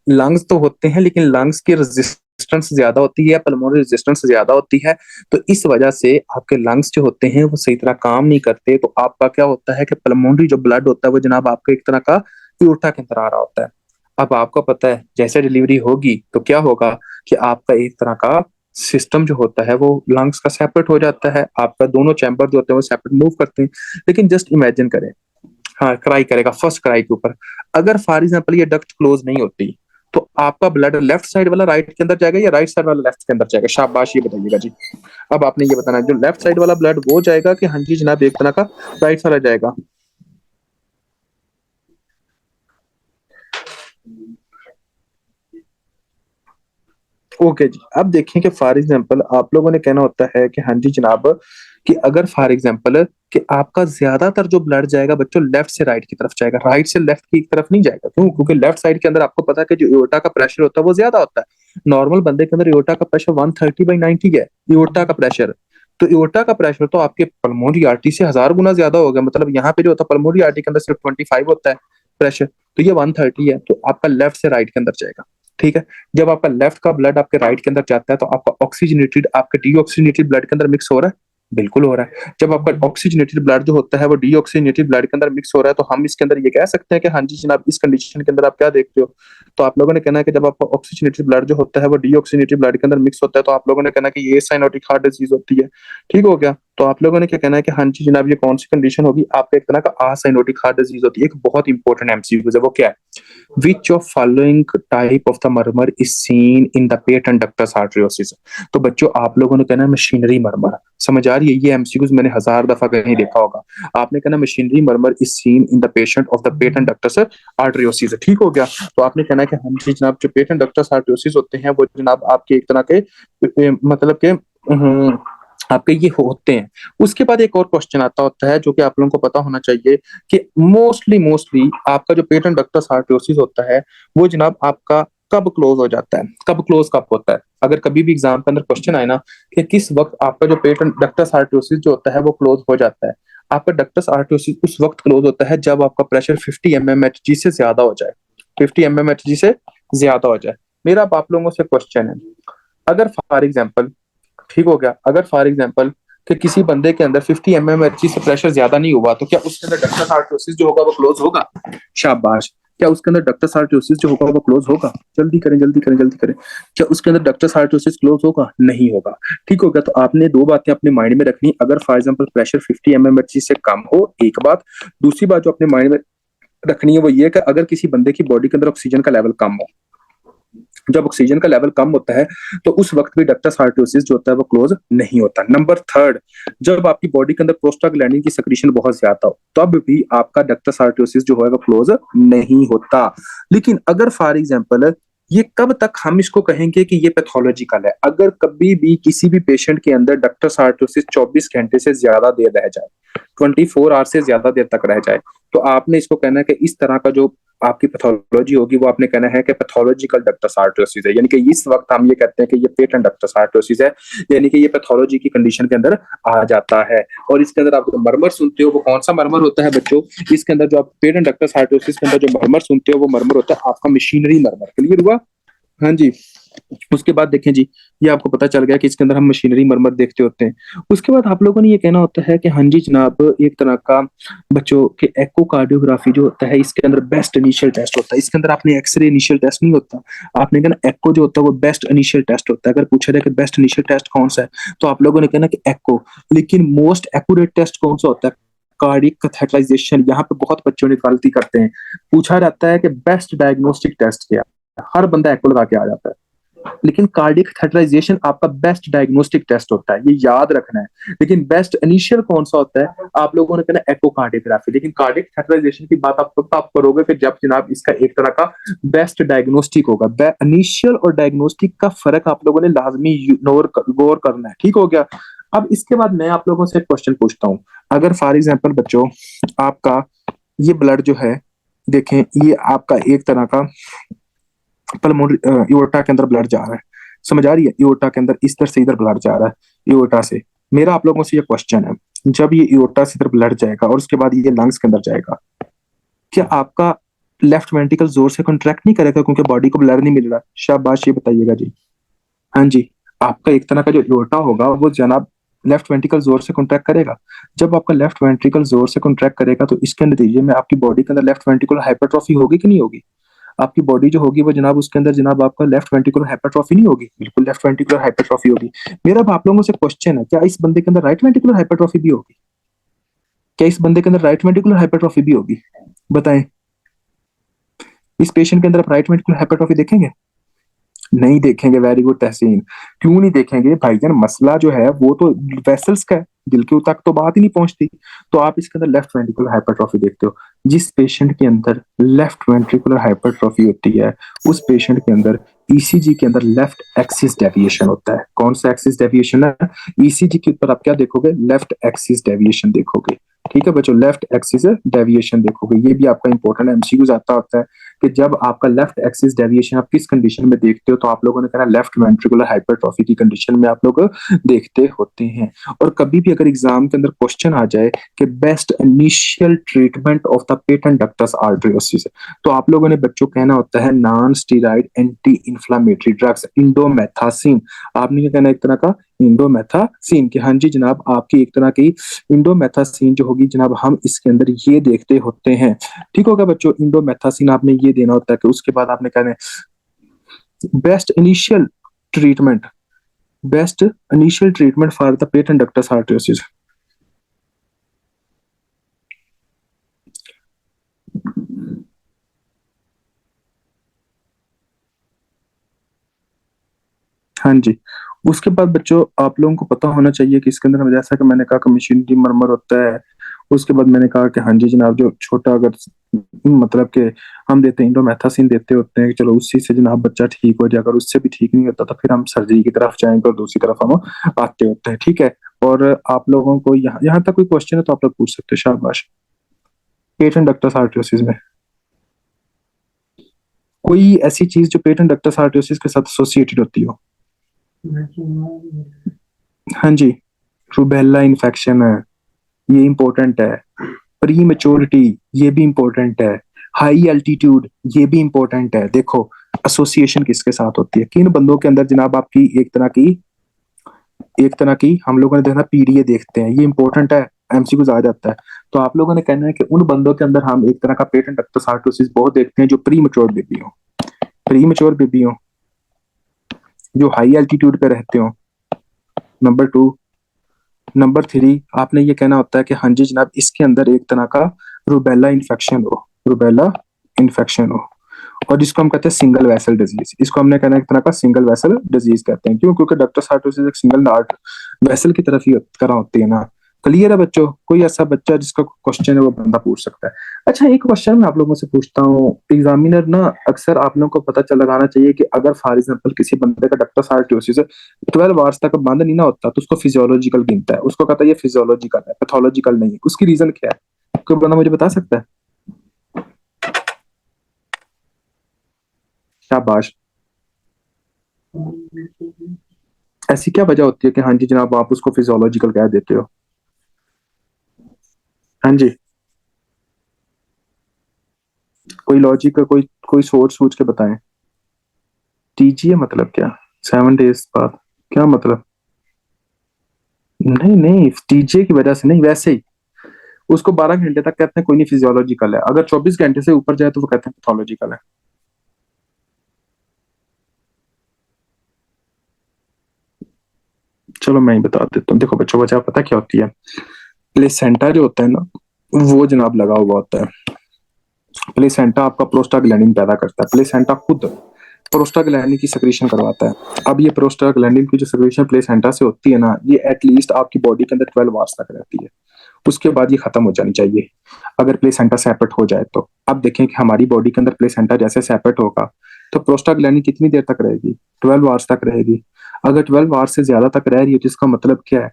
लंग्स तो होते हैं लेकिन लंग्स की रेजिस्टेंस ज्यादा होती है, पल्मोनरी रेजिस्टेंस ज्यादा होती है, तो इस वजह से आपके लंग्स जो होते हैं वो सही तरह काम नहीं करते। तो आपका क्या होता है कि पल्मोनरी जो ब्लड होता है वो जनाब आपका एक तरह का एओर्टा के अंदर आ रहा होता है। अब आपको पता है जैसे डिलीवरी होगी तो क्या होगा कि आपका एक तरह का सिस्टम जो होता है वो लंग्स का सेपरेट हो जाता है, आपका दोनों चैम्बर जो होते हैं वो सेपरेट मूव करते हैं। लेकिन जस्ट इमेजिन करें, हाँ क्राई करेगा फर्स्ट क्राई के ऊपर, अगर फॉर एग्जाम्पल ये डक्ट क्लोज नहीं होती तो आपका ब्लड लेफ्ट साइड वाला राइट के अंदर जाएगा या राइट साइड वाला लेफ्ट के अंदर जाएगा? शाबाश, ये बताइएगा जी। अब आपने ये बताना है, जो लेफ्ट साइड वाला ब्लड वो जाएगा कि हाँ जी जनाब एक तरह का राइट साइड जाएगा? ओके जी, अब देखें कि फॉर एग्जांपल आप लोगों ने कहना होता है कि हाँ जी जनाब, कि अगर फॉर एग्जांपल कि आपका ज्यादातर जो ब्लड जाएगा बच्चों लेफ्ट से राइट की तरफ जाएगा, राइट से लेफ्ट की तरफ नहीं जाएगा। क्यों? क्योंकि लेफ्ट साइड के अंदर आपको पता है कि जो एओर्टा का प्रेशर होता है वो ज्यादा होता है। नॉर्मल बंदे के अंदर एओर्टा का प्रेशर 130/90 है, एओर्टा का प्रेशर। तो एओर्टा का प्रेशर तो आपके पल्मोनरी आर्टरी से 1000 गुना ज्यादा होगा। मतलब यहाँ पे जो होता है पल्मोनरी आर्टरी के अंदर सिर्फ 25 होता है प्रेशर, तो ये 130 है, तो आपका लेफ्ट से राइट के अंदर जाएगा। ठीक है, जब आपका लेफ्ट का ब्लड आपके राइट के अंदर जाता है तो आपका ऑक्सीजनेटेड आपके डीऑक्सीजनेटेड ब्लड के अंदर मिक्स हो रहा है? बिल्कुल हो रहा है। जब आपका ऑक्सीजनेटेड ब्लड जो होता है वो डीऑक्सीजनेटेड ब्लड के अंदर मिक्स हो रहा है, तो हम इसके अंदर ये कह सकते हैं कि हाँ जी जनाब इस कंडीशन के अंदर आप क्या देखते हो? तो आप लोगों ने कहना है कि जब आपका ऑक्सीजनेटेड ब्लड जो होता है वो डीऑक्सीजनेटेड ब्लड के अंदर मिक्स होता है तो आप लोगों ने कहना है कि ये साइनोटिक हार्ट डिजीज होती है। ठीक हो गया? तो आप लोगों ने क्या कहना है कि हाँ जी जनाब ये कौन सी कंडीशन होगी? आपका एक तरह का असाइनोटिक हार्ट डिजीज होती है। एक बहुत इंपॉर्टेंट एमसीक्यू है, वो क्या है? Which of following type of the murmur is seen in the patent ductus arteriosus? तो बच्चों आप लोगों ने कहना है मशीनरी मरमर। समझ आ रही है? ये एमसीक्यूज मैंने 1000 दफा कहीं देखा होगा। आपने कहना machinery murmur is seen in the patient of the patent ductus arteriosus, ठीक हो गया। तो आपने कहना कि हाँ जी जनाब, जो पेटेंट डक्टस आर्टरियोसिस होते हैं वो जनाब आपके एक तरह के मतलब के आपके ये होते हैं। उसके बाद एक और क्वेश्चन आता होता है जो कि आप लोगों को पता होना चाहिए कि मोस्टली आपका जो पेटेंट डक्टस आर्टरियोसिस होता है वो जनाब आपका कब क्लोज हो जाता है, कब होता है। अगर कभी भी एग्जाम के अंदर क्वेश्चन आए ना कि किस वक्त आपका जो पेटेंट डक्टस आर्टरियोसिस जो होता है वो क्लोज हो जाता है, आपका डक्टस आर्टरियोसिस उस वक्त क्लोज होता है जब आपका प्रेशर 50 mmHg से ज्यादा हो जाए, 50 mmHg से ज्यादा हो जाए। मेरा अब आप लोगों से क्वेश्चन है, अगर फॉर एग्जाम्पल, ठीक हो गया, अगर फॉर एग्जाम्पल कि किसी बंदे के अंदर 50 mmHg से प्रेशर ज्यादा नहीं हुआ तो क्या उसके अंदर डक्टस आर्टरियोसिस जो होगा वो क्लोज होगा? शाबाश। क्या उसके अंदर डक्टस आर्टरियोसिस जो होगा वो क्लोज होगा? जल्दी करें जल्दी करें जल्दी करें। क्या उसके अंदर डक्टस आर्टरियोसिस क्लोज होगा? नहीं होगा। ठीक हो गया। तो आपने दो बातें अपने माइंड में रखनी, अगर फॉर एग्जाम्पल प्रेशर 50 mmHg से कम हो, एक बात। दूसरी बात जो अपने माइंड में रखनी है वो ये कि अगर किसी बंदे की बॉडी के अंदर ऑक्सीजन का लेवल कम हो, जब ऑक्सीजन का लेवल कम होता है तो उस वक्त भी डक्टस आर्टरियोसिस जो होता है वो क्लोज नहीं होता। नंबर थर्ड, जब आपकी बॉडी के अंदर प्रोस्टाग्लैंडिन की सेक्रेशन बहुत ज्यादा हो तब भी आपका डक्टस आर्टरियोसिस जो है वो क्लोज नहीं होता। लेकिन अगर फॉर एग्जांपल ये कब तक हम इसको कहेंगे कि ये पैथोलॉजिकल है, अगर कभी भी किसी भी पेशेंट के अंदर डक्टस आर्टरियोसिस 24 घंटे से ज्यादा देर रह जाए, 24 आवर से ज्यादा देर तक रह जाए, तो आपने इसको कहना है कि इस तरह का जो आपकी पैथोलॉजी होगी वो आपने कहना है कि पैथोलॉजिकल डक्टस आर्टरियोसिस है, यानी कि इस वक्त हम ये कहते हैं कि ये पेटेंट डक्टस आर्टरियोसिस है, यानी कि ये पैथोलॉजी की कंडीशन के अंदर आ जाता है। और इसके अंदर आप जो मरमर सुनते हो वो कौन सा मरमर होता है बच्चों? इसके अंदर जो आप पेटेंट डक्टस आर्टरियोसिस के अंदर जो मरमर सुनते हो वो मरमर होता है आपका मशीनरी मरमर। क्लियर हुआ? हाँ जी। उसके बाद देखें जी, ये आपको पता चल गया कि इसके अंदर हम मशीनरी मरम्मत देखते होते हैं। उसके बाद आप लोगों ने ये कहना होता है कि हाँ जी जनाब, एक तरह का बच्चों के एकोकार्डियोग्राफी जो होता है इसके अंदर बेस्ट इनिशियल टेस्ट होता है। इसके अंदर आपने एक्सरे इनिशियल टेस्ट नहीं होता, आपने कहना एक्को जो होता है वो बेस्ट इनिशियल टेस्ट होता है। अगर पूछा जाए कि बेस्ट इनिशियल टेस्ट कौन सा है तो आप लोगों ने कहना कि एक्को। लेकिन मोस्ट एक्यूरेट टेस्ट कौन सा होता है? Cardiac catheterization. यहाँ पे बहुत बच्चों ने गलती करते हैं, पूछा जाता है कि बेस्ट डायग्नोस्टिक टेस्ट क्या है, हर बंदा एक्को लगा के आ जाता है, लेकिन कार्डियक थेटराइजेशन आपका बेस्ट डायग्नोस्टिक टेस्ट होता है, ये याद रखना है। लेकिन बेस्ट इनिशियल कौन सा होता है? आप लोगों ने कहना एकोकार्डियोग्राफी। लेकिन कार्डियक थेटराइजेशन की बात आप करोगे कि जब जनाब इसका एक तरह का बेस्ट डायग्नोस्टिक होगा। इनिशियल और डायग्नोस्टिक का फर्क आप लोगों ने लाजमी गौर करना है। ठीक हो गया। अब इसके बाद मैं आप लोगों से क्वेश्चन पूछता हूँ, अगर फॉर एग्जाम्पल बच्चों आपका ये ब्लड जो है, देखें ये आपका एक तरह का पल्मोनरी इओर्टा के अंदर ब्लड जा रहा है, समझ आ रही है? इओर्टा के अंदर इस तरह से इधर ब्लड जा रहा है इओर्टा से। मेरा आप लोगों से ये क्वेश्चन है, जब ये इओर्टा से इधर ब्लड जाएगा और उसके बाद ये लंग्स के अंदर जाएगा, क्या आपका लेफ्ट वेंट्रिकल जोर से कॉन्ट्रैक्ट नहीं करेगा क्योंकि बॉडी को ब्लड नहीं मिल रहा? शाबाश, ये बताइएगा जी। हाँ जी, आपका एक तरह का जो इओर्टा होगा वो जनाब लेफ्ट वेंट्रिकल जोर से कॉन्ट्रैक्ट करेगा। जब आपका लेफ्ट वेंट्रिकल जोर से कॉन्ट्रैक्ट करेगा तो इसके नतीजे में आपकी बॉडी के अंदर लेफ्ट वेंट्रिकुलर हाइपरट्रॉफी होगी कि नहीं होगी? आपकी बॉडी जो होगी वो जनाब उसके अंदर जनाब आपका लेफ्ट वेंट्रिकुलर हाइपरट्रॉफी नहीं होगी? बिल्कुल लेफ्ट वेंट्रिकुलर हाइपरट्रॉफी होगी। मेरा अब आप लोगों से क्वेश्चन है, क्या इस बंदे के अंदर राइट वेंट्रिकुलर हाइपरट्रॉफी भी होगी? क्या इस बंदे के अंदर राइट वेंट्रिकुलर हाइपरट्रॉफी भी होगी? बताएं, इस पेशेंट के अंदर आप राइट वेंट्रिकुलर हाइपरट्रॉफी देखेंगे? नहीं देखेंगे। वेरी गुड तहसीन। क्यों नहीं देखेंगे भाईजान? मसला जो है वो तो वेसल्स का है, दिल के तक तो बात ही नहीं पहुंचती। तो आप इसके अंदर लेफ्ट वेंट्रिकुलर हाइपरट्रॉफी देखते हो। जिस पेशेंट के अंदर लेफ्ट वेंट्रिकुलर हाइपरट्रॉफी होती है उस पेशेंट के अंदर ईसीजी के अंदर लेफ्ट एक्सिस डेविएशन होता है। कौन सा एक्सिस डेविएशन है? ईसीजी के ऊपर आप क्या देखोगे? लेफ्ट एक्सिस डेविएशन देखोगे। ठीक है बच्चों, लेफ्ट एक्सिस डेविएशन देखोगे। ये भी आपका इंपॉर्टेंट एमसीक्यूज आता होता है कि जब आपका लेफ्ट एक्सिस डेविएशन आप किस कंडीशन में देखते हो, तो आप लोगों ने कहना लेफ्ट वेंट्रिकुलर हाइपरट्रॉफी की कंडीशन में आप लोग देखते होते हैं। और कभी भी अगर एग्जाम के अंदर क्वेश्चन आ जाए कि best initial treatment of the patent ductus आर्टरियोसिस, तो आप लोगों ने बच्चों कहना होता है non steroid anti inflammatory drugs, indomethacin. आपने क्या कहना? एक तरह का इंडोमेथासिन। कि हाँ जी जनाब, आपकी एक तरह की इंडोमेथासिन जो होगी जनाब हम इसके अंदर ये देखते होते हैं। ठीक होगा बच्चों, इंडोमेथासिन आपने ये देना होता है। कि उसके बाद आपने कहना है best initial treatment, best initial treatment for the patent ductus आर्टरियोसिस। हाँ जी, उसके बाद बच्चों आप लोगों को पता होना चाहिए कि इसके अंदर जैसा कि मैंने कहा कि मशीनरी मरमर होता है। उसके बाद मैंने कहा कि हाँ जी जनाब, जो छोटा अगर मतलब कि हम देते हैं इंडोमेथासिन देते होते हैं कि चलो उसी से जनाब बच्चा ठीक हो जाए, अगर उससे भी ठीक नहीं होता तो फिर हम सर्जरी की तरफ जाएंगे और दूसरी तरफ हम आते होते हैं। ठीक है, और आप लोगों को यहाँ तक कोई क्वेश्चन है तो आप लोग पूछ सकते हो। शाबाश। पेटेंट डक्टस आर्टरियोसिस में कोई ऐसी चीज जो पेटेंट डक्टस आर्टरियोसिस के साथ एसोसिएटेड होती हो? हाँ जी, रूबेला इन्फेक्शन है, ये इंपॉर्टेंट है। प्री मेच्योरिटी, ये भी इंपॉर्टेंट है। हाई एल्टीट्यूड, ये भी इंपॉर्टेंट है। देखो एसोसिएशन किसके साथ होती है, किन बंदों के अंदर जनाब आपकी एक तरह की हम लोगों ने देखा पीडीए देखते हैं, ये इंपॉर्टेंट है, एमसीक्यूज आ जाता है। तो आप लोगों ने कहना है कि उन बंदों के अंदर हम एक तरह का पेटेंट डक्टस आर्टरियोसिस बहुत देखते हैं जो प्री मेच्योर बेबी हो, जो हाई एल्टीट्यूड पे रहते हो। नंबर 2, नंबर 3 आपने ये कहना होता है कि हाँ जी जनाब इसके अंदर एक तरह का रूबेला इन्फेक्शन हो, और जिसको हम कहते हैं सिंगल वेसल डिजीज। इसको हमने कहना है एक तरह का सिंगल वेसल डिजीज कहते हैं। क्यों? क्योंकि डक्टस आर्टरियोसिस एक सिंगल नार्ड वेसल की तरफ ही तरह होती है ना। क्लियर है बच्चों? कोई ऐसा बच्चा जिसका क्वेश्चन है वो बंदा पूछ सकता है। अच्छा, एक क्वेश्चन मैं आप लोगों से पूछता हूँ, एग्जामिनर ना अक्सर आप लोगों को पता चल लगाना चाहिए कि अगर फॉर एग्जाम्पल किसी बंदे का डक्टस आर्टरियोसिस 12 आवर्स तक बंद नहीं ना होता तो उसको फिजियोलॉजिकल गिनता है, उसको कहता है ये फिजियोलॉजिकल है, पैथोलॉजिकल नहीं है। उसकी रीजन क्या है? कोई बंदा मुझे बता सकता है? शाबाश। ऐसी क्या वजह होती है कि हाँ जी जनाब आप उसको फिजियोलॉजिकल कह देते हो? हाँ जी, कोई लॉजिक का कोई कोई सोच सोच के बताएं। टीजीए मतलब क्या? 7 डेज बाद? क्या मतलब? नहीं नहीं, टीजीए की वजह से नहीं, वैसे ही उसको 12 घंटे तक कहते हैं कोई नहीं फिजियोलॉजिकल है, अगर 24 घंटे से ऊपर जाए तो वो कहते हैं पैथोलॉजिकल है। चलो मैं ही बता देता हूँ। देखो बच्चों, वजह पता क्या होती है? प्लेसेंटा जो होता है ना वो जनाब लगा हुआ होता है। प्लेसेंटा आपका प्रोस्टाग्लैंडिन पैदा करता है, प्लेसेंटा खुद प्रोस्टाग्लैंडिन की सेक्रेशन करवाता है। अब ये प्रोस्टाग्लैंडिन की जो सेक्रेशन प्लेसेंटा से होती है ना, ये एटलीस्ट आपकी बॉडी के अंदर 12 आवर्स तक रहती है, उसके बाद ये खत्म हो जानी चाहिए अगर प्लेसेंटा सेपरेट हो जाए तो। अब देखें कि हमारी बॉडी के अंदर प्लेसेंटा जैसे सेपरेट होगा तो प्रोस्टाग्लैंडिन कितनी देर तक रहेगी? 12 आवर्स तक रहेगी। अगर 12 आवर्स से ज्यादा तक रह रही है तो इसका मतलब क्या है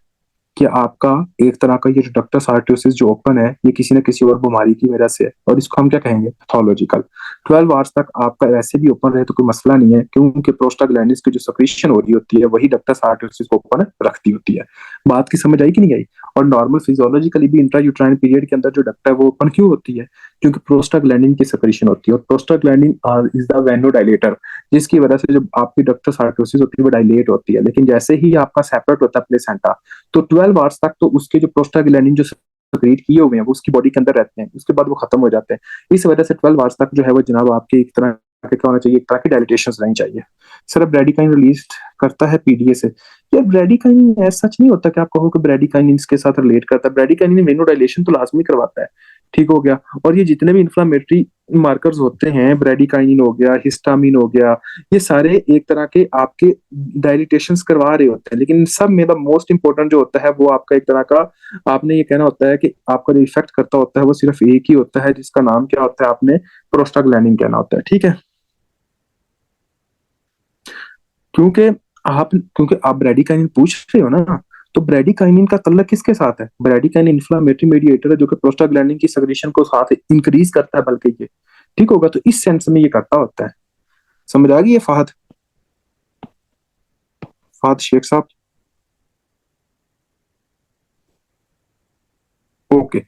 कि आपका एक तरह का ये डक्टस आर्टरियोसिस जो ओपन है ये किसी न किसी और बीमारी की वजह से है, और इसको हम क्या कहेंगे? पैथोलॉजिकल। 12 आवर्स तक आपका वैसे भी ओपन रहे तो कोई मसला नहीं है, क्योंकि प्रोस्टाग्लैंडिन्स की जो सेक्रेशन हो रही होती है वही डक्टस आर्टरियोसिस को ओपन रखती होती है। बात की समझ आई कि नहीं आई? और नॉर्मल फिजियोलॉजिकली भी इंट्रायूट्राइन पीरियड के अंदर जो डक्ट है वो ओपन क्यों होती है? क्योंकि प्रोस्टाग्लैंडिन की सेक्रेशन होती है, और प्रोस्टाग्लैंडिन इज द वेनोडाइलेटर, जिसकी वजह से जब आपकी डक्टस आर्टरियोसिस होती है वो डायलेट होती है। लेकिन जैसे ही आपका सेपरेट होता है प्लेसेंटा तो 12 आवर्स तक तो उसके जो प्रोस्टाग्लैंडिन जो सेक्रेट किए हुए हैं वो उसकी बॉडी के अंदर रहते हैं, उसके बाद वो खत्म हो जाते हैं। इस वजह से 12 आवर्स तक जो है वो जनाब आपके एक तरह के क्या होना चाहिए? एक तरह की डायलिटेशन रहनी चाहिए। सर अब ब्रेडिकाइन रिलीज करता है पीडीए से। यार ब्रेडिकाइन ऐसा सच नहीं होता कि आप कहो कि ब्रेडिकाइन इसके साथ रिलेट करता है। ब्रेडिकाइन वेनोडाइलेशन तो लाजमी करवाता है, ठीक हो गया। और ये जितने भी इन्फ्लामेटरी मार्कर्स होते हैं, ब्रेडिकाइन हो गया, हिस्टामिन हो गया, ये सारे एक तरह के आपके डायलिटेशंस करवा रहे होते हैं। लेकिन इन सब में द मोस्ट इंपॉर्टेंट जो होता है वो आपका एक तरह का, आपने ये कहना होता है कि आपका जो इफेक्ट करता होता है वो सिर्फ एक ही होता है, जिसका नाम क्या होता है? आपने प्रोस्टाग्लैंडिन कहना होता है, ठीक है। क्योंकि आप ब्रेडिकाइनिन पूछ रहे हो ना, तो ब्रेडिकाइनिन का तल्लक किसके साथ है? ब्रेडिकाइनिन इन्फ्लामेटरी मेडिएटर है जो कि प्रोस्टाग्लैंडिन की सेक्रेशन को साथ इंक्रीज करता है, बल्कि ये ठीक होगा। तो इस सेंस में ये करता होता है। समझ आ गई है फहद शेख साहब? ओके,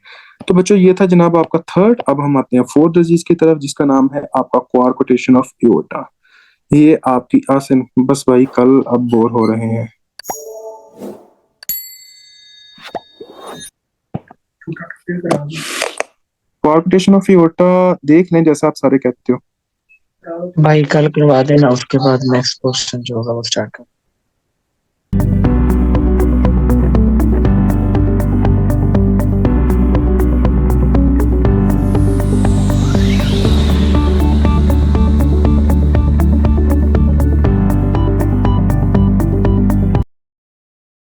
तो बच्चों ये था जनाब आपका थर्ड। अब हम आते हैं फोर्थ डिजीज की तरफ, जिसका नाम है आपका क्वारकोटेशन ऑफ एओर्टा। ये आपकी आसन बस भाई कल अब बोर हो रहे हैं। क्वारकोटेशन ऑफ एओर्टा देख लें जैसा आप सारे कहते हो। भाई कल करवा देना, उसके बाद नेक्स्ट क्वेश्चन जो होगा वो स्टार्ट कर।